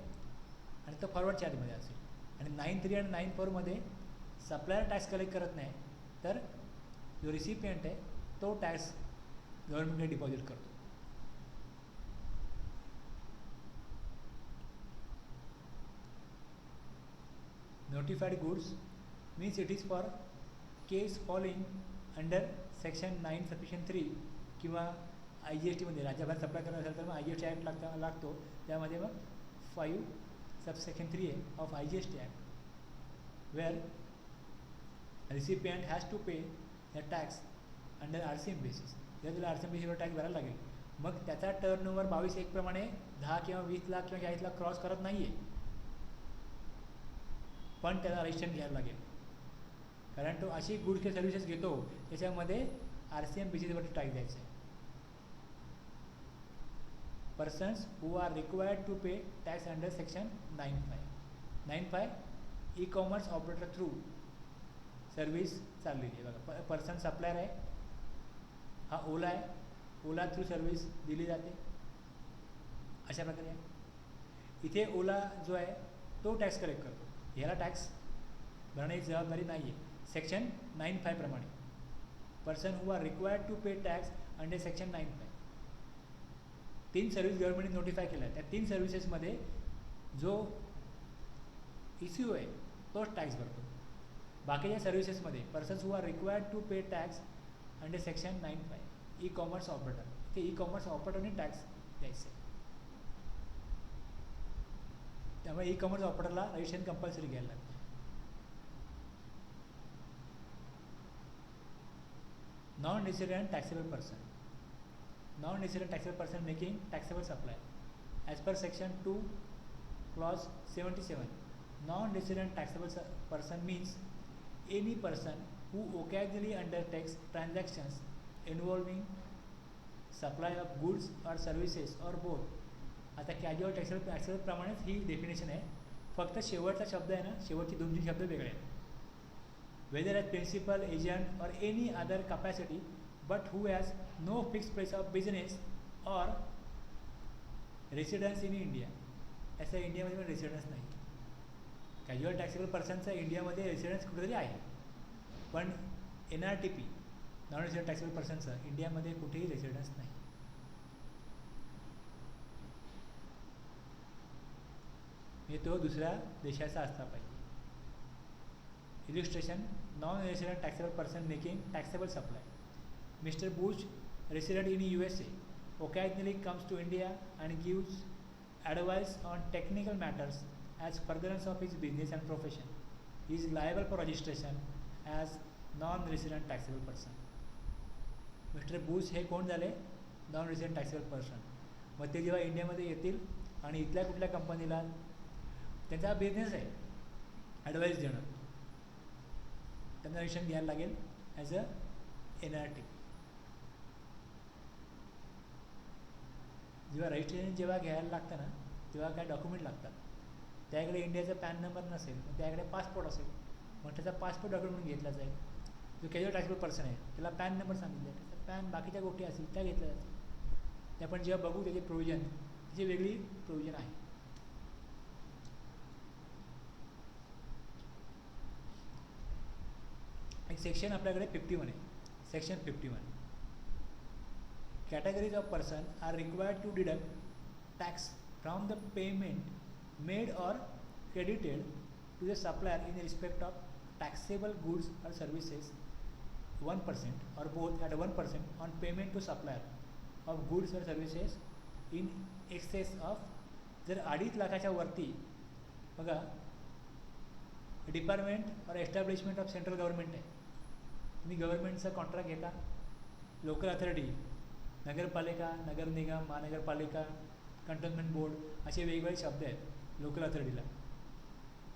आणि तो फॉरवर्ड चार्जमध्ये असेल. आणि 9(3) आणि 9(4) मध्ये सप्लायर टॅक्स कलेक्ट करत नाही, तर जो रिसिपियंट आहे तो टॅक्स गव्हर्नमेंटने डिपॉझिट करतो. Notified goods means it is for case falling under section 9 subsection 3 किंवा IGST मध्ये राज्यभर सप्लाय करत असेल तर मग IGST ॲक्ट लागतो. त्यामध्ये मग 5 subsection 3 आहे of IGST act, where recipient has to pay the tax under RCM basis. जर तुला RCM बेसिसवर टॅक्स भरायला लागेल, मग त्याचा टर्नओव्हर 22(1) प्रमाणे 10 किंवा 20 लाख किंवा 40 लाख क्रॉस करत नाही आहे, पण त्याला रजिस्ट्रेशन घ्यायला लागेल, कारण तो अशी गुड्स किंवा सर्व्हिसेस घेतो त्याच्यामध्ये RCM बेसिसवरती टॅक्स द्यायचा आहे. Persons who are required to pay tax under section 9(5). E commerce operator through service चाललेली आहे बघा. पर्सन सप्लायर आहे, हा ओला आहे, ओला थ्रू सर्व्हिस दिली जाते अशा प्रकारे आहे. इथे ओला जो आहे तो टॅक्स कलेक्ट करतो, ह्याला टॅक्स भरण्याची जबाबदारी नाही आहे सेक्शन 9(5) प्रमाणे. Person who are required to pay tax under section 9(5). 3 service गव्हर्नमेंटने नोटिफाय केल्या, त्या 3 सर्व्हिसेसमध्ये जो इश्यू आहे तोच टॅक्स भरतो. बाकीच्या सर्व्हिसेसमध्ये persons who are required to pay tax under section 9(5). E commerce operator, ते ई कॉमर्स ऑपरेटरने टॅक्स द्यायचं आहे, त्यामुळे ई कॉमर्स ऑपरेटरला रजिस्ट्रेशन कंपल्सरी घ्यायला लागते. Non resident taxable person, non resident taxable person making taxable supply as per section 2 clause 77. Non resident taxable person means any person who occasionally undertakes transactions involving supply of goods or services or both. आता casual taxable प्रमाणेच ही definition आहे, फक्त शेवटचा शब्द आहे ना, शेवटचे 2-3 शब्द वेगळे आहेत. Whether as principal, agent or any other capacity but who has no fix place of business or residence in India. असं इंडियामध्ये पण रेसिडेन्स नाही. कॅज्युअल टॅक्सेबल पर्सनचं इंडियामध्ये रेसिडेन्स कुठेतरी आहे, पण NRTP नॉन रेसिडेंट टॅक्सेबल पर्सनचं इंडियामध्ये कुठेही रेसिडेन्स नाही. म्हणजे तो दुसऱ्या देशाचा असला पाहिजे. Illustration, non resident taxable person making taxable supply. Mister Bush, resident in USA, occasionally comes to India and gives advice on technical matters as furtherance of his business and profession. He is liable for registration as non-resident taxable person. Mister Bush हे कोण झाले? Non resident taxable person. मग ते जेव्हा इंडियामध्ये येतील आणि इथल्या कुठल्या कंपनीला त्यांचा बिझनेस आहे ॲडवाईस देणं, त्यांना रजिस्ट्रेशन घ्यायला लागेल ॲज अ NRTP. जेव्हा रजिस्ट्रेशन जेव्हा घ्यायला लागतं ना, तेव्हा काय डॉक्युमेंट लागतात. त्याकडे इंडियाचा पॅन नंबर नसेल, मग त्याकडे पासपोर्ट असेल, मग त्याचा पासपोर्ट डॉक्युमेंट घेतला जाईल. जो कॅज्युअल टॅक्सेबल पर्सन आहे त्याला पॅन नंबर सांगितला, त्याचा पॅन बाकीच्या गोष्टी असतील त्या घेतल्या जातील. ते आपण जेव्हा बघू त्याचे प्रोव्हिजन, त्याची वेगळी प्रोव्हिजन आहे. एक सेक्शन आपल्याकडे 51 आहे, section 51. Categories of person are required to deduct tax from the payment made or credited to the supplier in respect of taxable goods or services 1% or both at 1% on payment to supplier of goods or services in excess of जर 2.5 लाखाच्या वरती बघा department और establishment of central government आहे. तुम्ही गव्हर्नमेंटचा contract घेता, local authority, नगरपालिका, नगर निगम, महानगरपालिका, कंटोन्मेंट बोर्ड असे वेगवेगळे शब्द आहेत लोकल अथॉरिटीला,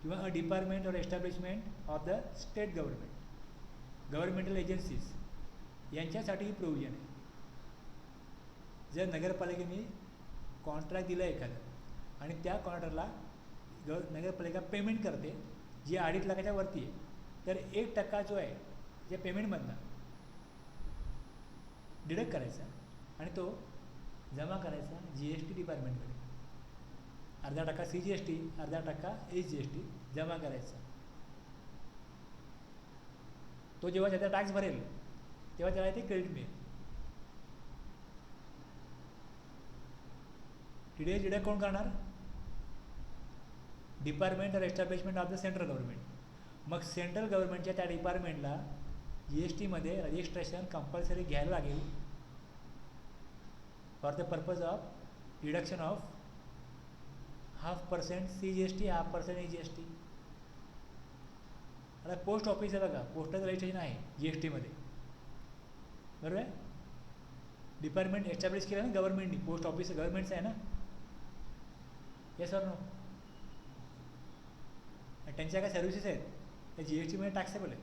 किंवा अ डिपार्टमेंट और establishment of the state government, governmental agencies यांच्यासाठी ही प्रोव्हिजन आहे. जर नगरपालिकेने कॉन्ट्रॅक्ट दिलं एखादं आणि त्या कॉन्ट्रॅक्टला नगरपालिका पेमेंट करते जी 2.5 लाखाच्या वरती आहे, तर 1% जो आहे त्या पेमेंटमधनं डिडक्ट करायचा आणि तो जमा करायचा GST डिपार्टमेंटकडे. 0.5% CGST, 0.5% SGST जमा करायचा. तो जेव्हा त्याचा टॅक्स भरेल तेव्हा त्याला ते क्रेडिट मिळेल. TDS डिडक्ट कोण करणार? डिपार्टमेंट और establishment of the central government. मग सेंट्रल गव्हर्नमेंटच्या त्या डिपार्टमेंटला GST मध्ये रजिस्ट्रेशन कंपल्सरी घ्यायला लागेल for the purpose of deduction of 0.5% CGST, 0.5% SGST. आता पोस्ट ऑफिस आहे बघा, पोस्टाचं रजिस्ट्रेशन आहे GST मध्ये, बरोबर आहे. डिपार्टमेंट एस्टॅब्लिश केलं ना गव्हर्नमेंटनी, पोस्ट ऑफिस गव्हर्नमेंटचं आहे ना, येस ऑर नो. त्यांच्या काय सर्व्हिसेस आहेत त्या GST मध्ये टॅक्सेबल आहे.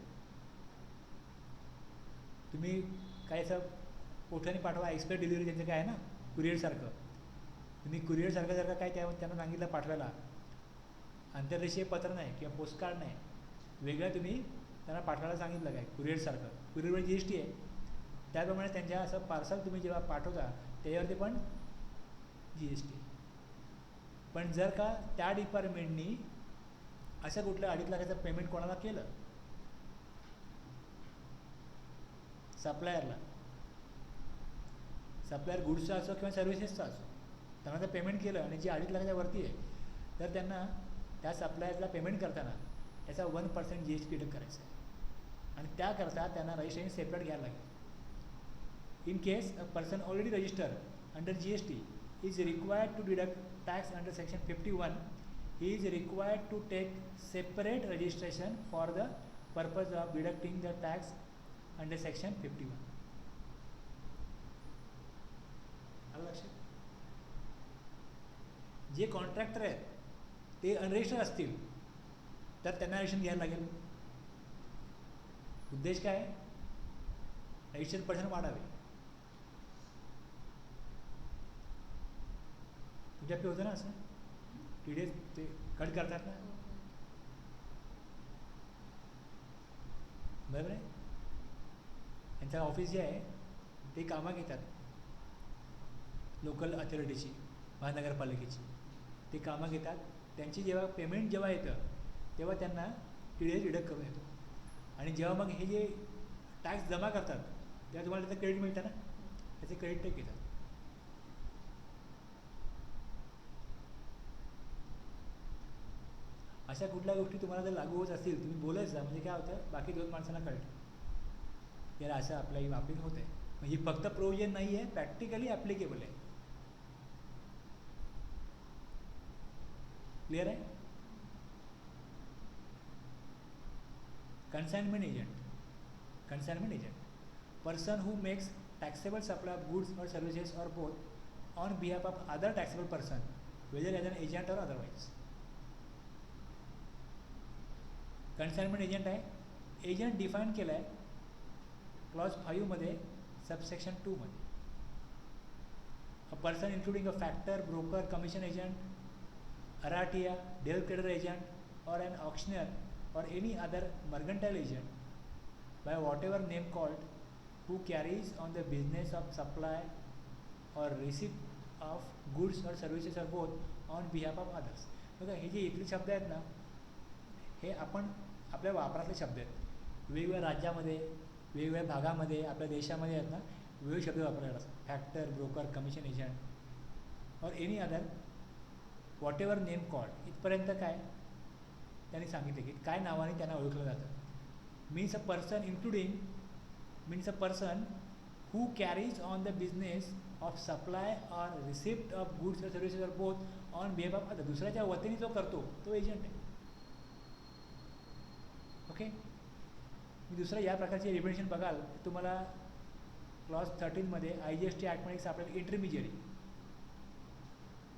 तुम्ही काय असं पोस्टाने पाठवा, एक्सप्रेस डिलिव्हरी त्यांचं काय आहे ना, कुरिअरसारखं. तुम्ही कुरिअरसारखं जर का काय त्यांना सांगितलं पाठवायला, आंतरदेशीय पत्र नाही किंवा पोस्टकार्ड नाही, वेगळं तुम्ही त्यांना पाठवायला सांगितलं काय कुरिअरसारखं, कुरिअरवर GST आहे. त्याप्रमाणे त्यांच्या असं पार्सल तुम्ही जेव्हा पाठवता त्याच्यावरती पण GST. पण जर का त्या डिपार्टमेंटनी असं कुठलं 2.5 लाखाचं पेमेंट कोणाला केलं, सप्लायरला, सप्लायर गुड्सचा असो किंवा सर्व्हिसेसचा असो, त्यांना जर पेमेंट केलं आणि जी 2.5 लाखाच्या वरती आहे, तर त्यांना त्या सप्लायरला पेमेंट करताना त्याचा 1% GST डिडक्ट करायचा आहे आणि त्याकरता त्यांना रजिस्ट्रेशन सेपरेट घ्यायला लागेल. In case a person already registered under GST is required to deduct tax under section 51, he is required to take separate registration for the purpose of deducting the tax under section 51. आलं लक्षात? जे contractor आहेत ते unregistered असतील तर त्यांना registration घ्यायला लागेल. उद्देश काय आहे? रजिस्टर्ड पर्सन वाढावे. तुमच्याकडे होतं ना असं TDS ते कट करतात ना, बरोबर आहे. त्यांचं ऑफिस जे आहे ते कामं घेतात लोकल अथॉरिटीची, महानगरपालिकेची, ते कामं घेतात. त्यांची जेव्हा पेमेंट जेव्हा येतं तेव्हा त्यांना TDS डिडक्ट करून येतो आणि जेव्हा मग हे जे टॅक्स जमा करतात तेव्हा तुम्हाला त्याचं क्रेडिट मिळतं ना, त्याचे क्रेडिट टेक घेतात. अशा कुठल्या गोष्टी तुम्हाला जर लागू होत असतील तुम्ही बोलत जा, म्हणजे काय होतं बाकी 2 माणसांना कळतं यार असं आपल्या बाबतीत होत आहे. म्हणजे फक्त प्रोव्हिजन नाही आहे, प्रॅक्टिकली ॲप्लिकेबल आहे. क्लिअर आहे. Consignment agent person who makes taxable supply of goods or services or both on behalf of other taxable person whether as an agent or otherwise. Consignment agent आहे. Agent define केलं आहे clause 5 मध्ये subsection 2 मध्ये. A person including a factor, broker, commission agent, arhatia, del credere agent or an auctioneer or any other mercantile agent by whatever name called who carries on the business of supply or receipt of goods or services or both on behalf of others. बघा हे जे इथले शब्द आहेत ना हे आपण आपल्या वापरातले शब्द आहेत. वेगवेगळ्या राज्यामध्ये, वेगवेगळ्या भागामध्ये, आपल्या देशामध्ये आहेत ना वेगवेगळे शब्द वापरले जातात. Factor, broker, commission agent or any other what ever name called इथपर्यंत काय त्यांनी सांगितले की काय नावाने त्यांना ओळखलं जातं. Means a person including means a person who carries on the business of supply or receipt of goods or services or both on बिहेफ of other, दुसऱ्याच्या वतीने जो करतो तो एजंट आहे. ओके, मी दुसरं या प्रकारचे डेफिनेशन बघाल तुम्हाला क्लॉज 13मध्ये IGST ॲक्टमध्ये सापडेल इंटरमिजियरी,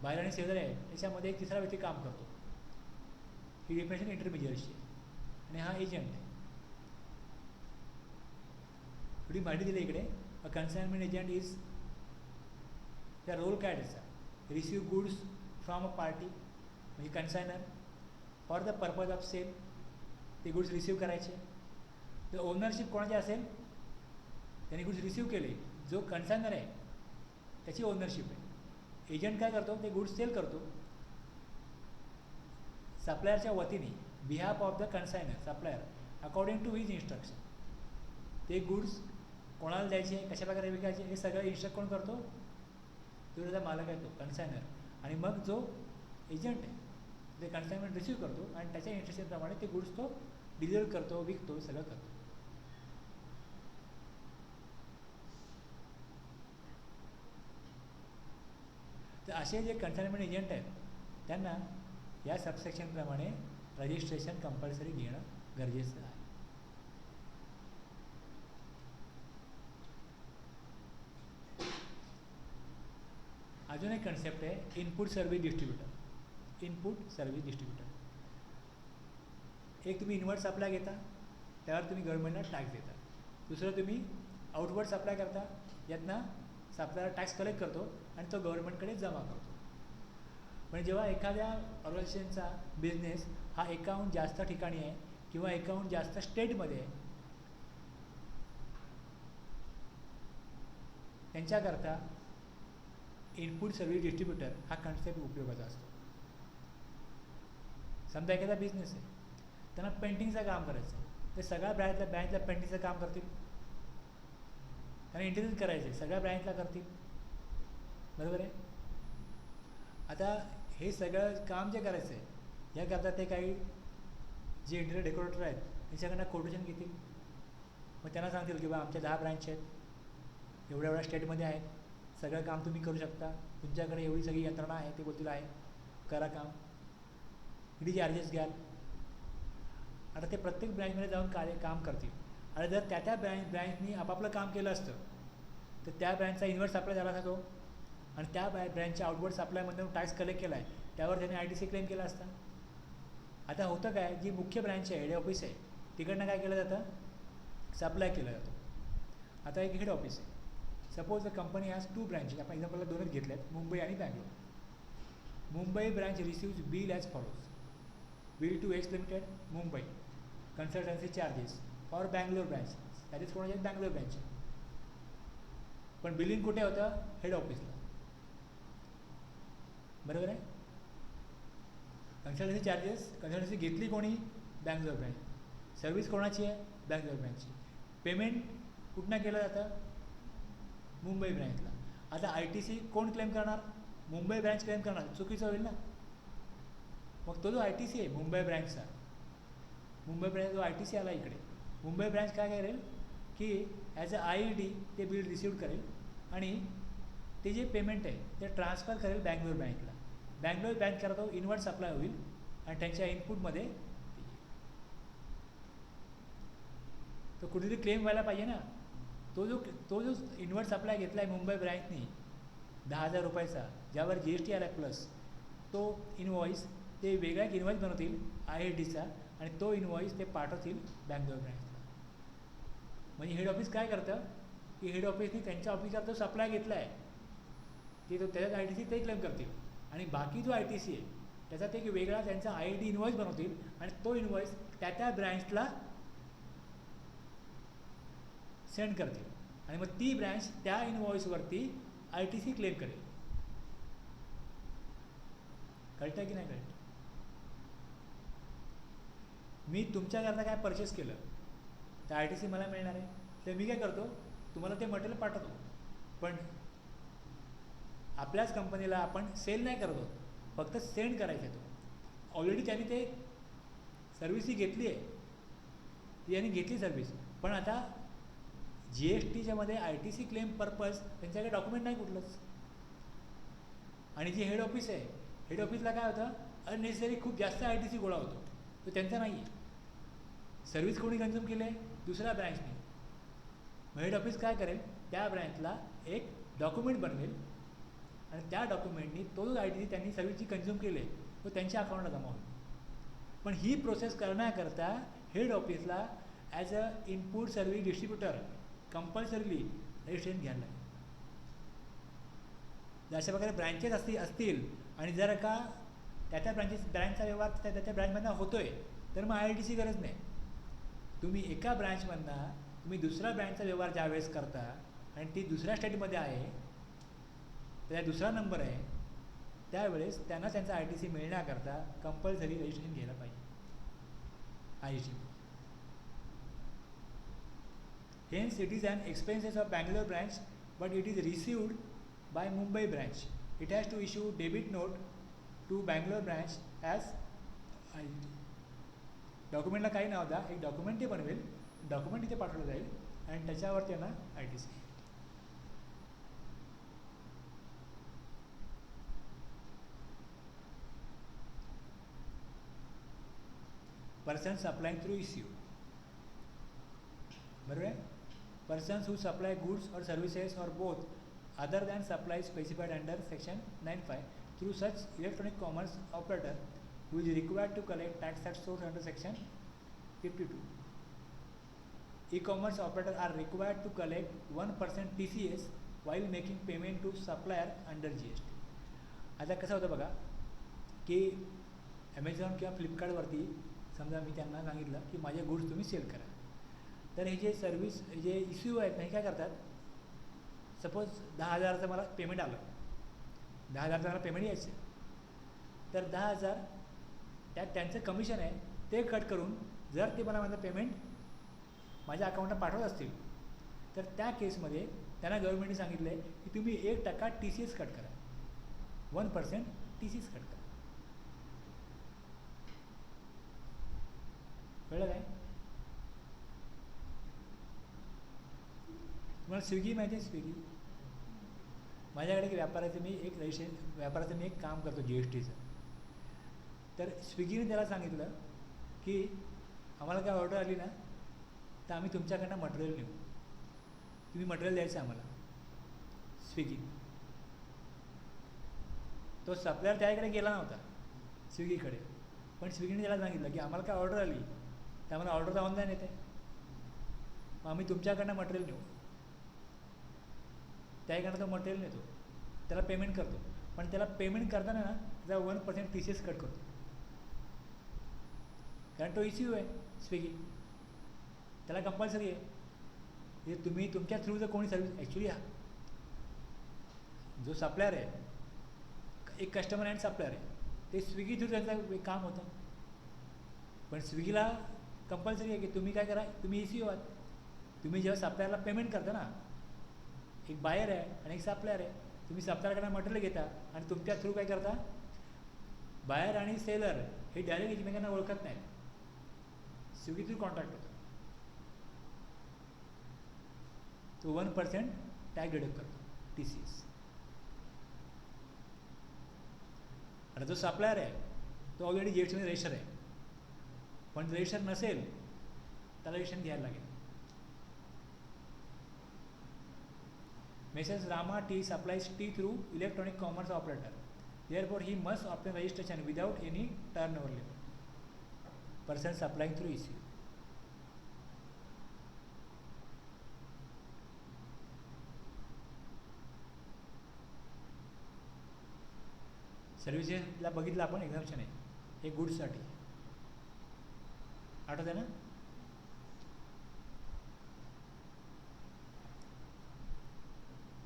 बाहेर आणि शेजारी आहे याच्यामध्ये एक तिसरा व्यक्ती काम करतो, ही डेफिनेशन इंटरमिजियरीची आहे. आणि हा एजंट आहे. थोडी माहिती दिली इकडे. अ कन्साइनमेंट एजंट इज त्या रोल काय त्याचा, receive goods from a party म्हणजे consignor for the purpose of sale, ते गुड्स रिसिव्ह करायचे. तर ओनरशिप कोणाची असेल, त्याने गुड्स रिसिव्ह केले, जो कन्सायनर आहे त्याची ओनरशिप आहे. एजंट काय करतो, ते गुड्स सेल करतो सप्लायरच्या वतीने, behalf of the consignor supplier according to his instruction. ते गुड्स कोणाला द्यायचे, कशा प्रकारे विकायचे, हे सगळं इन्स्ट्रक्ट कोण करतो, तो त्याचा मालक आहे, तो कन्सायनर. आणि मग जो एजंट आहे ते कन्सायनमेंट रिसिव्ह करतो आणि त्याच्या इंस्ट्रक्शनप्रमाणे ते गुड्स तो डिलिव्हर करतो, विकतो, सगळं करतो. तर असे जे कन्सायनमेंट एजंट आहेत त्यांना या सबसेक्शनप्रमाणे रजिस्ट्रेशन कंपल्सरी घेणं गरजेचं आहे. अजून एक कन्सेप्ट आहे input service distributor. Input service distributor, एक तुम्ही इनवर्ट सप्लाय घेता, त्यावर तुम्ही गव्हर्नमेंटला टॅक्स देता. दुसरं तुम्ही आउटवर्ड सप्लाय करता, यातनं सप्लायर टॅक्स कलेक्ट करतो आणि तो गव्हर्नमेंटकडे जमा करतो. पण जेव्हा एखाद्या ऑर्गनायझेशनचा बिझनेस हा एकाहून जास्त ठिकाणी आहे किंवा एकाहून जास्त स्टेटमध्ये आहे, त्यांच्याकरता इनपुट सर्व्हिस डिस्ट्रीब्युटर हा कन्सेप्ट उपयोगाचा असतो. समजा एखादा बिझनेस आहे, त्यांना पेंटिंगचं काम करायचं आहे, ते सगळ्या ब्रँचला पेंटिंगचं काम करतील, त्यांना इंटेरियर करायचं आहे, सगळ्या ब्रँचला करतील, बरोबर आहे. आता हे सगळं काम जे करायचं आहे याकरता ते काही जे इंटेरियर डेकोरेटर आहेत त्यांच्याकडनं कोटेशन घेतील. मग त्यांना सांगतील की बा आमच्या 10 ब्रँच आहेत, एवढ्या स्टेटमध्ये आहेत, सगळं काम तुम्ही करू शकता, तुमच्याकडे एवढी सगळी यंत्रणा आहे, ते बोलतील आहे, करा काम, किती चार्जेस घ्याल. आता ते प्रत्येक ब्रँचमध्ये जाऊन काम करतील. आणि जर त्या ब्रँचनी आपापलं काम केलं असतं तर त्या ब्रँचचा इनवर्ट सप्लाय झाला असता तो, आणि त्या ब्रँचच्या आउटवर्ड सप्लायमधून टॅक्स कलेक्ट केला आहे त्यावर त्याने ITC क्लेम केला असता. आता होतं काय, जी मुख्य ब्रँच आहे, हेड ऑफिस आहे, तिकडनं काय केलं जातं, सप्लाय केला जातो. आता एक हेड ऑफिस आहे, suppose the company has 2 branches, आपण एक्झाम्पलला 2च घेतले आहेत, मुंबई आणि Bangalore. Mumbai branch receives bill as follows, bill to X limited Mumbai, consultancy charges for Bangalore branch, that is कोणाचे बँगलोर ब्रँच. पण बिलिंग कुठे होतं, हेड ऑफिसला, बरोबर आहे. कन्सल्टन्सी चार्जेस, कन्सल्टन्सी घेतली कोणी, बँगलोर ब्रँच, सर्व्हिस कोणाची आहे, बँगलोर ब्रँचची, पेमेंट कुठनं केलं जातं, मुंबई ब्रँचला. आता ITC कोण क्लेम करणार, मुंबई ब्रँच क्लेम करणार, चुकीचं होईल ना. मग तो जो ITC आहे मुंबई ब्रँचचा, मुंबई ब्रँच जो ITC आला इकडे, मुंबई ब्रँच काय करेल की ॲज अ IED ते बिल रिसिव्ह करेल आणि ते जे पेमेंट आहे ते ट्रान्सफर करेल बँगलोर ब्रँचला. बँगलोर ब्रँच करा तो इनवर्ट सप्लाय होईल आणि त्यांच्या इनपुटमध्ये तो कुठेतरी क्लेम व्हायला पाहिजे ना. तो जो इनवर्ट सप्लाय घेतला आहे मुंबई ब्रँचनी 10,000 रुपयाचा, ज्यावर GST आला प्लस, तो इनवॉइस ते वेगळा इनवॉइस बनवतील IEDचा आणि तो इनवॉइस ते पाठवतील बँगलोर ब्रँचला. म्हणजे हेड ऑफिस काय करतं की हेड ऑफिसने त्यांच्या ऑफिसला जो सप्लाय घेतला आहे ते तो त्याच्यात ITC ते क्लेम करतील आणि बाकी जो ITC आहे त्याचा ते वेगळा त्यांचा IED इनवॉइस बनवतील आणि तो इनवॉइस त्या ब्रँचला सेंड करतील आणि मग ती ब्रँच त्या इनवॉइसवरती ITC क्लेम करेल. कळतं की नाही कळतं. मी तुमच्याकरता काय परचेस केलं तर ITC मला मिळणार आहे, तर मी काय करतो, तुम्हाला ते मटेरियल पाठवतो, पण आपल्याच कंपनीला आपण सेल नाही करत आहोत, फक्त सेंड करायचं आहे. तो ऑलरेडी त्यांनी ते सर्व्हिस ही घेतली आहे, ती यांनी घेतली सर्व्हिस, पण आता GSTच्या मध्ये ITC क्लेम पर्पज त्यांच्याकडे डॉक्युमेंट नाही कुठलंच. आणि जे हेड ऑफिस आहे हेड ऑफिसला काय होतं, अननेसेसरी खूप जास्त ITC गोळा होतो, तो त्यांचा नाही आहे. सर्व्हिस कोणी कन्झ्युम केले, दुसऱ्या ब्रँचने. मग हेड ऑफिस काय करेल, त्या ब्रँचला एक डॉक्युमेंट बनवेल आणि त्या डॉक्युमेंटनी तो जो ITC त्यांनी सर्व्हिसची कन्झ्युम केले तो त्यांच्या अकाउंटला जमा होईल. पण ही प्रोसेस करण्याकरता हेड ऑफिसला as a input service distributor compulsorily registration घ्यायला लागेल. जर अशा प्रकारे ब्रँचेस असतील आणि जर का त्या ब्रँचचा व्यवहार त्या ब्रँचमधनं होतो आहे तर मग ITC गरज नाही. तुम्ही एका ब्रँचमधनं तुम्ही दुसऱ्या ब्रँचचा व्यवहार ज्यावेळेस करता आणि ती दुसऱ्या स्टेटमध्ये आहे, त्याचा दुसरा नंबर आहे, त्यावेळेस त्यांना त्यांचा ITC मिळण्याकरता कंपल्सरी रजिस्ट्रेशन घ्यायला पाहिजे ITC. Hence it is an expenses of Bangalore branch, but it is received by Mumbai branch. It has to issue debit note to Bangalore branch as ITC. डॉक्युमेंटला काही नाव द्या, एक document ते बनवेल, document इथे पाठवलं जाईल आणि त्याच्यावर त्यांना ITC. Person supplying through ECU. बरोबर आहे. Persons who supply goods or services or both other than supplies specified under section 9(5) through such electronic commerce operator who is required to collect tax at source under section 52. E-commerce operators are required to collect 1% TCS while making payment to supplier under GST. आता कसं होतं बघा की Amazon किंवा फ्लिपकार्टवरती समजा मी त्यांना सांगितलं की माझे गुड्स तुम्ही सेल करा, तर हे जे सर्व्हिस जे ECU आहेत ना हे काय करतात, सपोज 10,000चं मला पेमेंट आलं, 10,000चं मला पेमेंट यायचं, तर 10,000 त्यात त्यांचं कमिशन आहे ते कट करून जर ते मला माझं पेमेंट माझ्या अकाउंटला पाठवत असतील तर त्या केसमध्ये त्यांना गव्हर्नमेंटने सांगितलं आहे की तुम्ही 1% TCS कट करा, 1% TCS कट करा. कळलं काय? तुम्हाला स्विगी माहिती आहे? स्विगी माझ्याकडे व्यापाराचं मी एक काम करतो GSTचं. तर स्विगीने त्याला सांगितलं की आम्हाला काय ऑर्डर आली ना तर आम्ही तुमच्याकडनं मटेरियल नेऊ, तुम्ही मटेरियल द्यायचं आम्हाला. स्विगी तो सप्लायर त्याकडे गेला नव्हता स्विगीकडे, पण स्विगीने त्याला सांगितलं की आम्हाला काय ऑर्डर आली तर आम्हाला ऑर्डर ऑनलाईन येते, मग आम्ही तुमच्याकडनं मटेरियल नेऊ. त्याकडनं तो मटेरियल नेतो, त्याला पेमेंट करतो, पण त्याला पेमेंट करताना ना त्याचा 1% TCS कट करतो, कारण तो ECU आहे स्विगी, त्याला कंपल्सरी आहे. हे तुम्ही तुमच्या थ्रू जर कोणी सर्व्हिस ॲक्च्युली जो सप्लायर आहे एक कस्टमर अँड सप्लायर आहे ते स्विगी थ्रू त्यांचं काम होतं, पण स्विगीला कंपल्सरी आहे की तुम्ही काय करा, तुम्ही ECU आहात. तुम्ही जेव्हा सप्लायरला पेमेंट करता ना, एक बायर आहे आणि एक सप्लायर आहे, तुम्ही सप्लायरकडे मटेरियल घेता आणि तुमच्या थ्रू काय करता, बायर आणि सेलर हे डायरेक्ट एकमेकांना ओळखत नाही, स्विगी थ्रू कॉन्टॅक्ट होतं, तो 1% टॅग डिडक्ट करतो TCS. आणि जो सप्लायर आहे तो ऑलरेडी GSTमध्ये रजिस्टर आहे, पण रजिस्टर नसेल त्याला रजिस्ट्रेशन घ्यायला लागेल. Messrs. Rama T supplies tea through electronic commerce operator. Therefore, he must obtain registration without any turnover limit. Person supplying through ECU. सर्व्हिसेसला बघितलं आपण एक्झाम्पशन आहे, हे गुड्ससाठी आठवत आहे ना.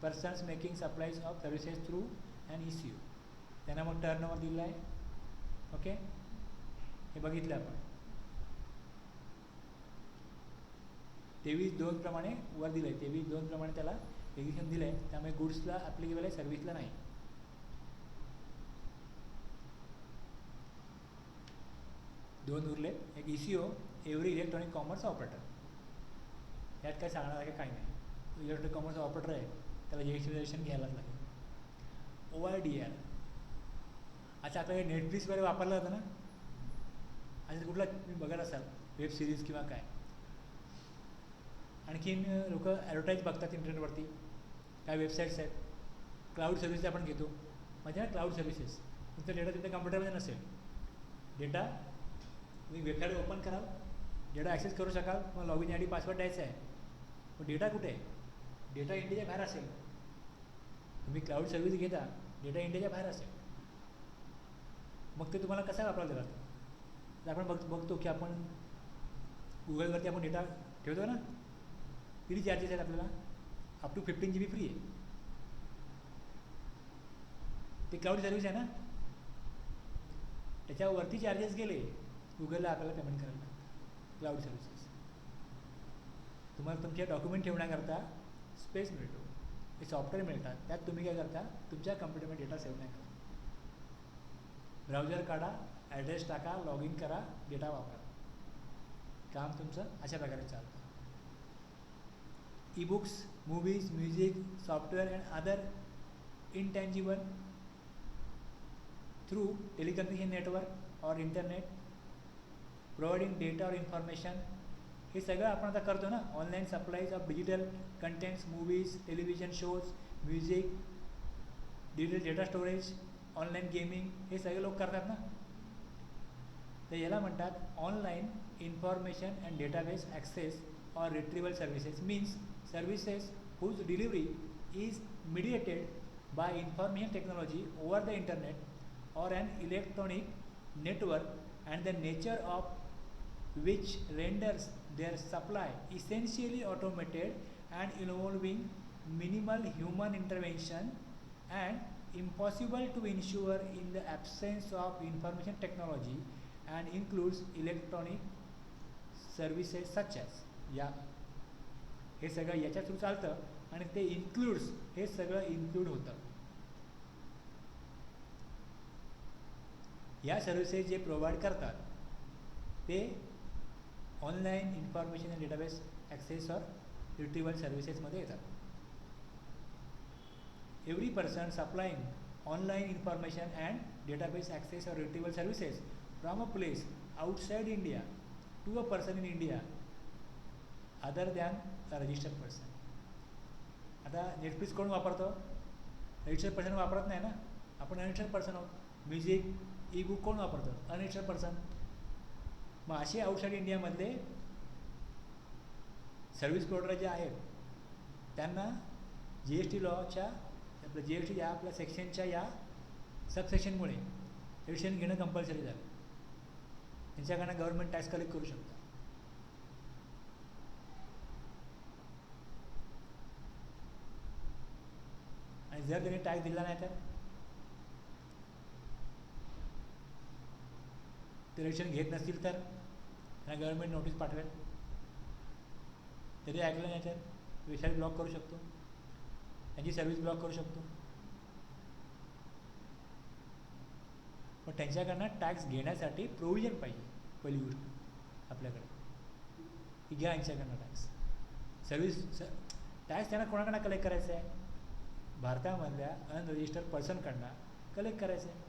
Persons making supplies of services through and ECU, त्यांना मग टर्नओव्हर दिला आहे. ओके, हे बघितलं आपण. 23(2) प्रमाणे वर दिलं आहे, 23(2) प्रमाणे त्याला एक्झिक्युशन दिलं आहे, त्यामुळे गुड्सला ॲप्लिकेबल आहे, सर्व्हिसला नाही. दोन उरले, एक ECO every electronic commerce operator. यात काय सांगणार आहे काही नाही, इलेक्ट्रॉनिक कॉमर्स ऑपरेटर आहे त्याला GST रजिस्ट्रेशन घ्यायलाच लागेल. OIDR आता आपल्याकडे नेटफ्लिक्स वगैरे वापरलं जातं ना, आणि कुठला तुम्ही बघत असाल वेब सिरीज किंवा काय. आणखीन लोक ॲडव्हर्टाईज बघतात इंटरनेटवरती, काय वेबसाईट्स आहेत. क्लाउड सर्व्हिसेस आपण घेतो, म्हणजे ना क्लाउड सर्व्हिसेस. तुमचा डेटा तुमच्या कम्प्युटरमध्ये नसेल, डेटा तुम्ही वेबसाईट ओपन कराल, डेटा ॲक्सेस करू शकाल, मग log in I D password द्यायचा आहे. पण डेटा कुठे आहे? डेटा इंडियाच्या बाहेर असेल. तुम्ही क्लाउड सर्व्हिस घेता, डेटा इंडियाच्या बाहेर असेल, मग ते तुम्हाला कसा वापरायला जातं. तर आपण बघतो की आपण गुगलवरती आपण डेटा ठेवतो ना, किती चार्जेस आहेत आपल्याला? अप टू 15 GB फ्री आहे. ते क्लाउड सर्व्हिस आहे ना, त्याच्यावरती चार्जेस गेले गुगलला आपल्याला पेमेंट करायला लागतं. क्लाउड सर्व्हिसेस तुम्हाला तुमचे डॉक्युमेंट ठेवण्याकरता स्पेस मिळतो, हे सॉफ्टवेअर मिळतात, त्यात तुम्ही काय करता, तुमच्या कम्प्युटरमध्ये डेटा सेव्ह नाही करता. ब्राउझर काढा, ॲड्रेस टाका, लॉग इन करा, डेटा वापरा, काम तुमचं अशा प्रकारे चालतं. E-books, movies, music, software and other intangible through telecommunication network or internet providing data or information. हे सगळं आपण आता करतो ना, online supplies of digital contents, movies, television shows, music, digital data storage, online gaming, हे सगळे लोक करतात ना. तर याला म्हणतात online information and database access or retrieval services. Means services whose delivery is mediated by information technology over the internet or an electronic network, and the nature of which renders their supply essentially automated and involving minimal human intervention and impossible to ensure in the absence of information technology, and includes electronic services such as, या हे सगळं याच्या through चालतं, आणि ते includes, हे सगळं include होतं. या सर्व्हिसेस जे प्रोव्हाइड करतात ते online information and database access or retrieval सर्व्हिसेसमध्ये येतात. Every person supplying online information and database access or retrieval services from a place outside India to a person in India other than a registered person. आता Netflix कोण वापरतो? Registered person वापरत नाही ना, आपण unregistered person आहोत. Music, e book कोण वापरतो? Unregistered person. मग असे आउटसाईड इंडियामधले सर्व्हिस प्रोव्हायडर जे आहेत त्यांना GST लॉच्या, आपल्या GST या आपल्या सेक्शनच्या या सबसेक्शनमुळे रजिस्ट्रेशन घेणं कंपल्सरी झालं. त्यांच्याकडनं गव्हर्नमेंट टॅक्स कलेक्ट करू शकतं. आणि जर त्यांनी टॅक्स दिला नाही तर ते रजिस्ट्रेशन घेत नसतील तर त्यांना गव्हर्नमेंट नोटीस पाठवेल. तरी ऐकलं नाही तर वेबसाईट ब्लॉक करू शकतो, त्यांची सर्व्हिस ब्लॉक करू शकतो. पण त्यांच्याकडनं टॅक्स घेण्यासाठी प्रोव्हिजन पाहिजे. पहिली गोष्ट आपल्याकडे की घ्या यांच्याकडनं टॅक्स. सर्व्हिस टॅक्स त्यांना कोणाकडनं कलेक्ट करायचं आहे? भारतामधल्या अनरजिस्टर्ड पर्सनकडनं कलेक्ट करायचं आहे.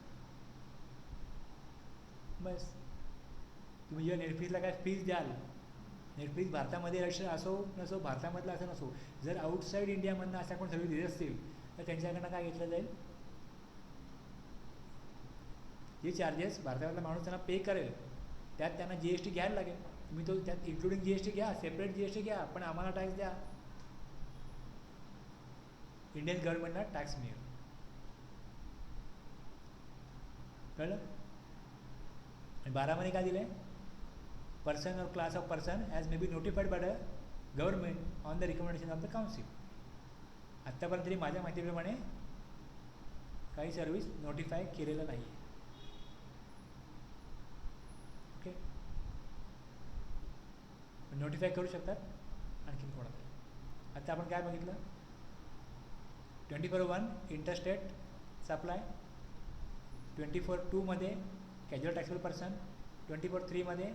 बस. तुम्ही जेव्हा नेटफ्लिक्सला काय फीज द्याल, नेटफ्लिक्स भारतामध्ये रजिस्टर असो नसो, भारतामधलं असं नसो, जर आउटसाईड इंडियामधनं अशा कोण सर्व्हिस देत असतील तर त्यांच्याकडनं काय घेतलं जाईल? जे चार्जेस भारतामधला माणूस त्यांना पे करेल त्यात त्यांना GST घ्यायला लागेल. तुम्ही तो त्यात इन्क्लुडिंग GST घ्या, सेपरेट GST घ्या, पण आम्हाला टॅक्स द्या. इंडियन गव्हर्नमेंटला टॅक्स मिळेल. कळलं? आणि 12 मध्ये काय दिलं आहे? पर्सन और class of person as may be notified by the government on the recommendation of the council. आत्तापर्यंत तरी माझ्या माहितीप्रमाणे काही सर्व्हिस नोटिफाय केलेलं नाही आहे. ओके, नोटिफाय करू शकतात आणखीन कोणाला. आता आपण काय बघितलं? 24/1 इंटरस्टेट सप्लाय, 24/2 मध्ये कॅज्युअल टॅक्सेबल पर्सन, 24/3 मध्ये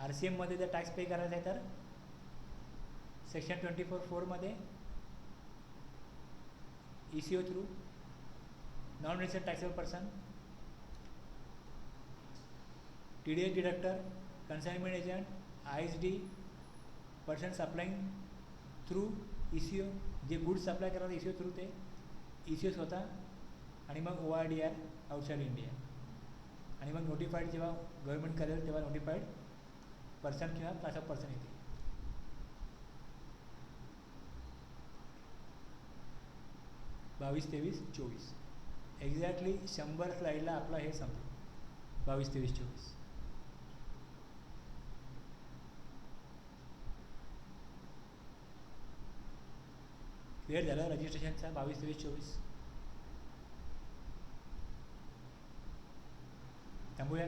RCM मध्ये जर टॅक्स पे करायचा आहे तर सेक्शन 24/4 मध्ये ECO through, non resident taxable person, TDS deductor, consignment agent, ISD, person supplying through ECO, जे गुड्स सप्लाय करतात ECO थ्रू ते ECO स्वतः, आणि मग ORDR आउटसाईड इंडिया, आणि मग नोटिफाईड जेव्हा गव्हर्नमेंट करेल तेव्हा नोटिफाईड पर्सन किंवा क्लास ऑफ पर्सन येते. 22, 23, 24 एक्झॅक्टली 100 स्लाईडला आपला हे संपलं. 22, 23, 24 क्लिअर झालं रजिस्ट्रेशनचा. 22, 23, 24 थांबूया.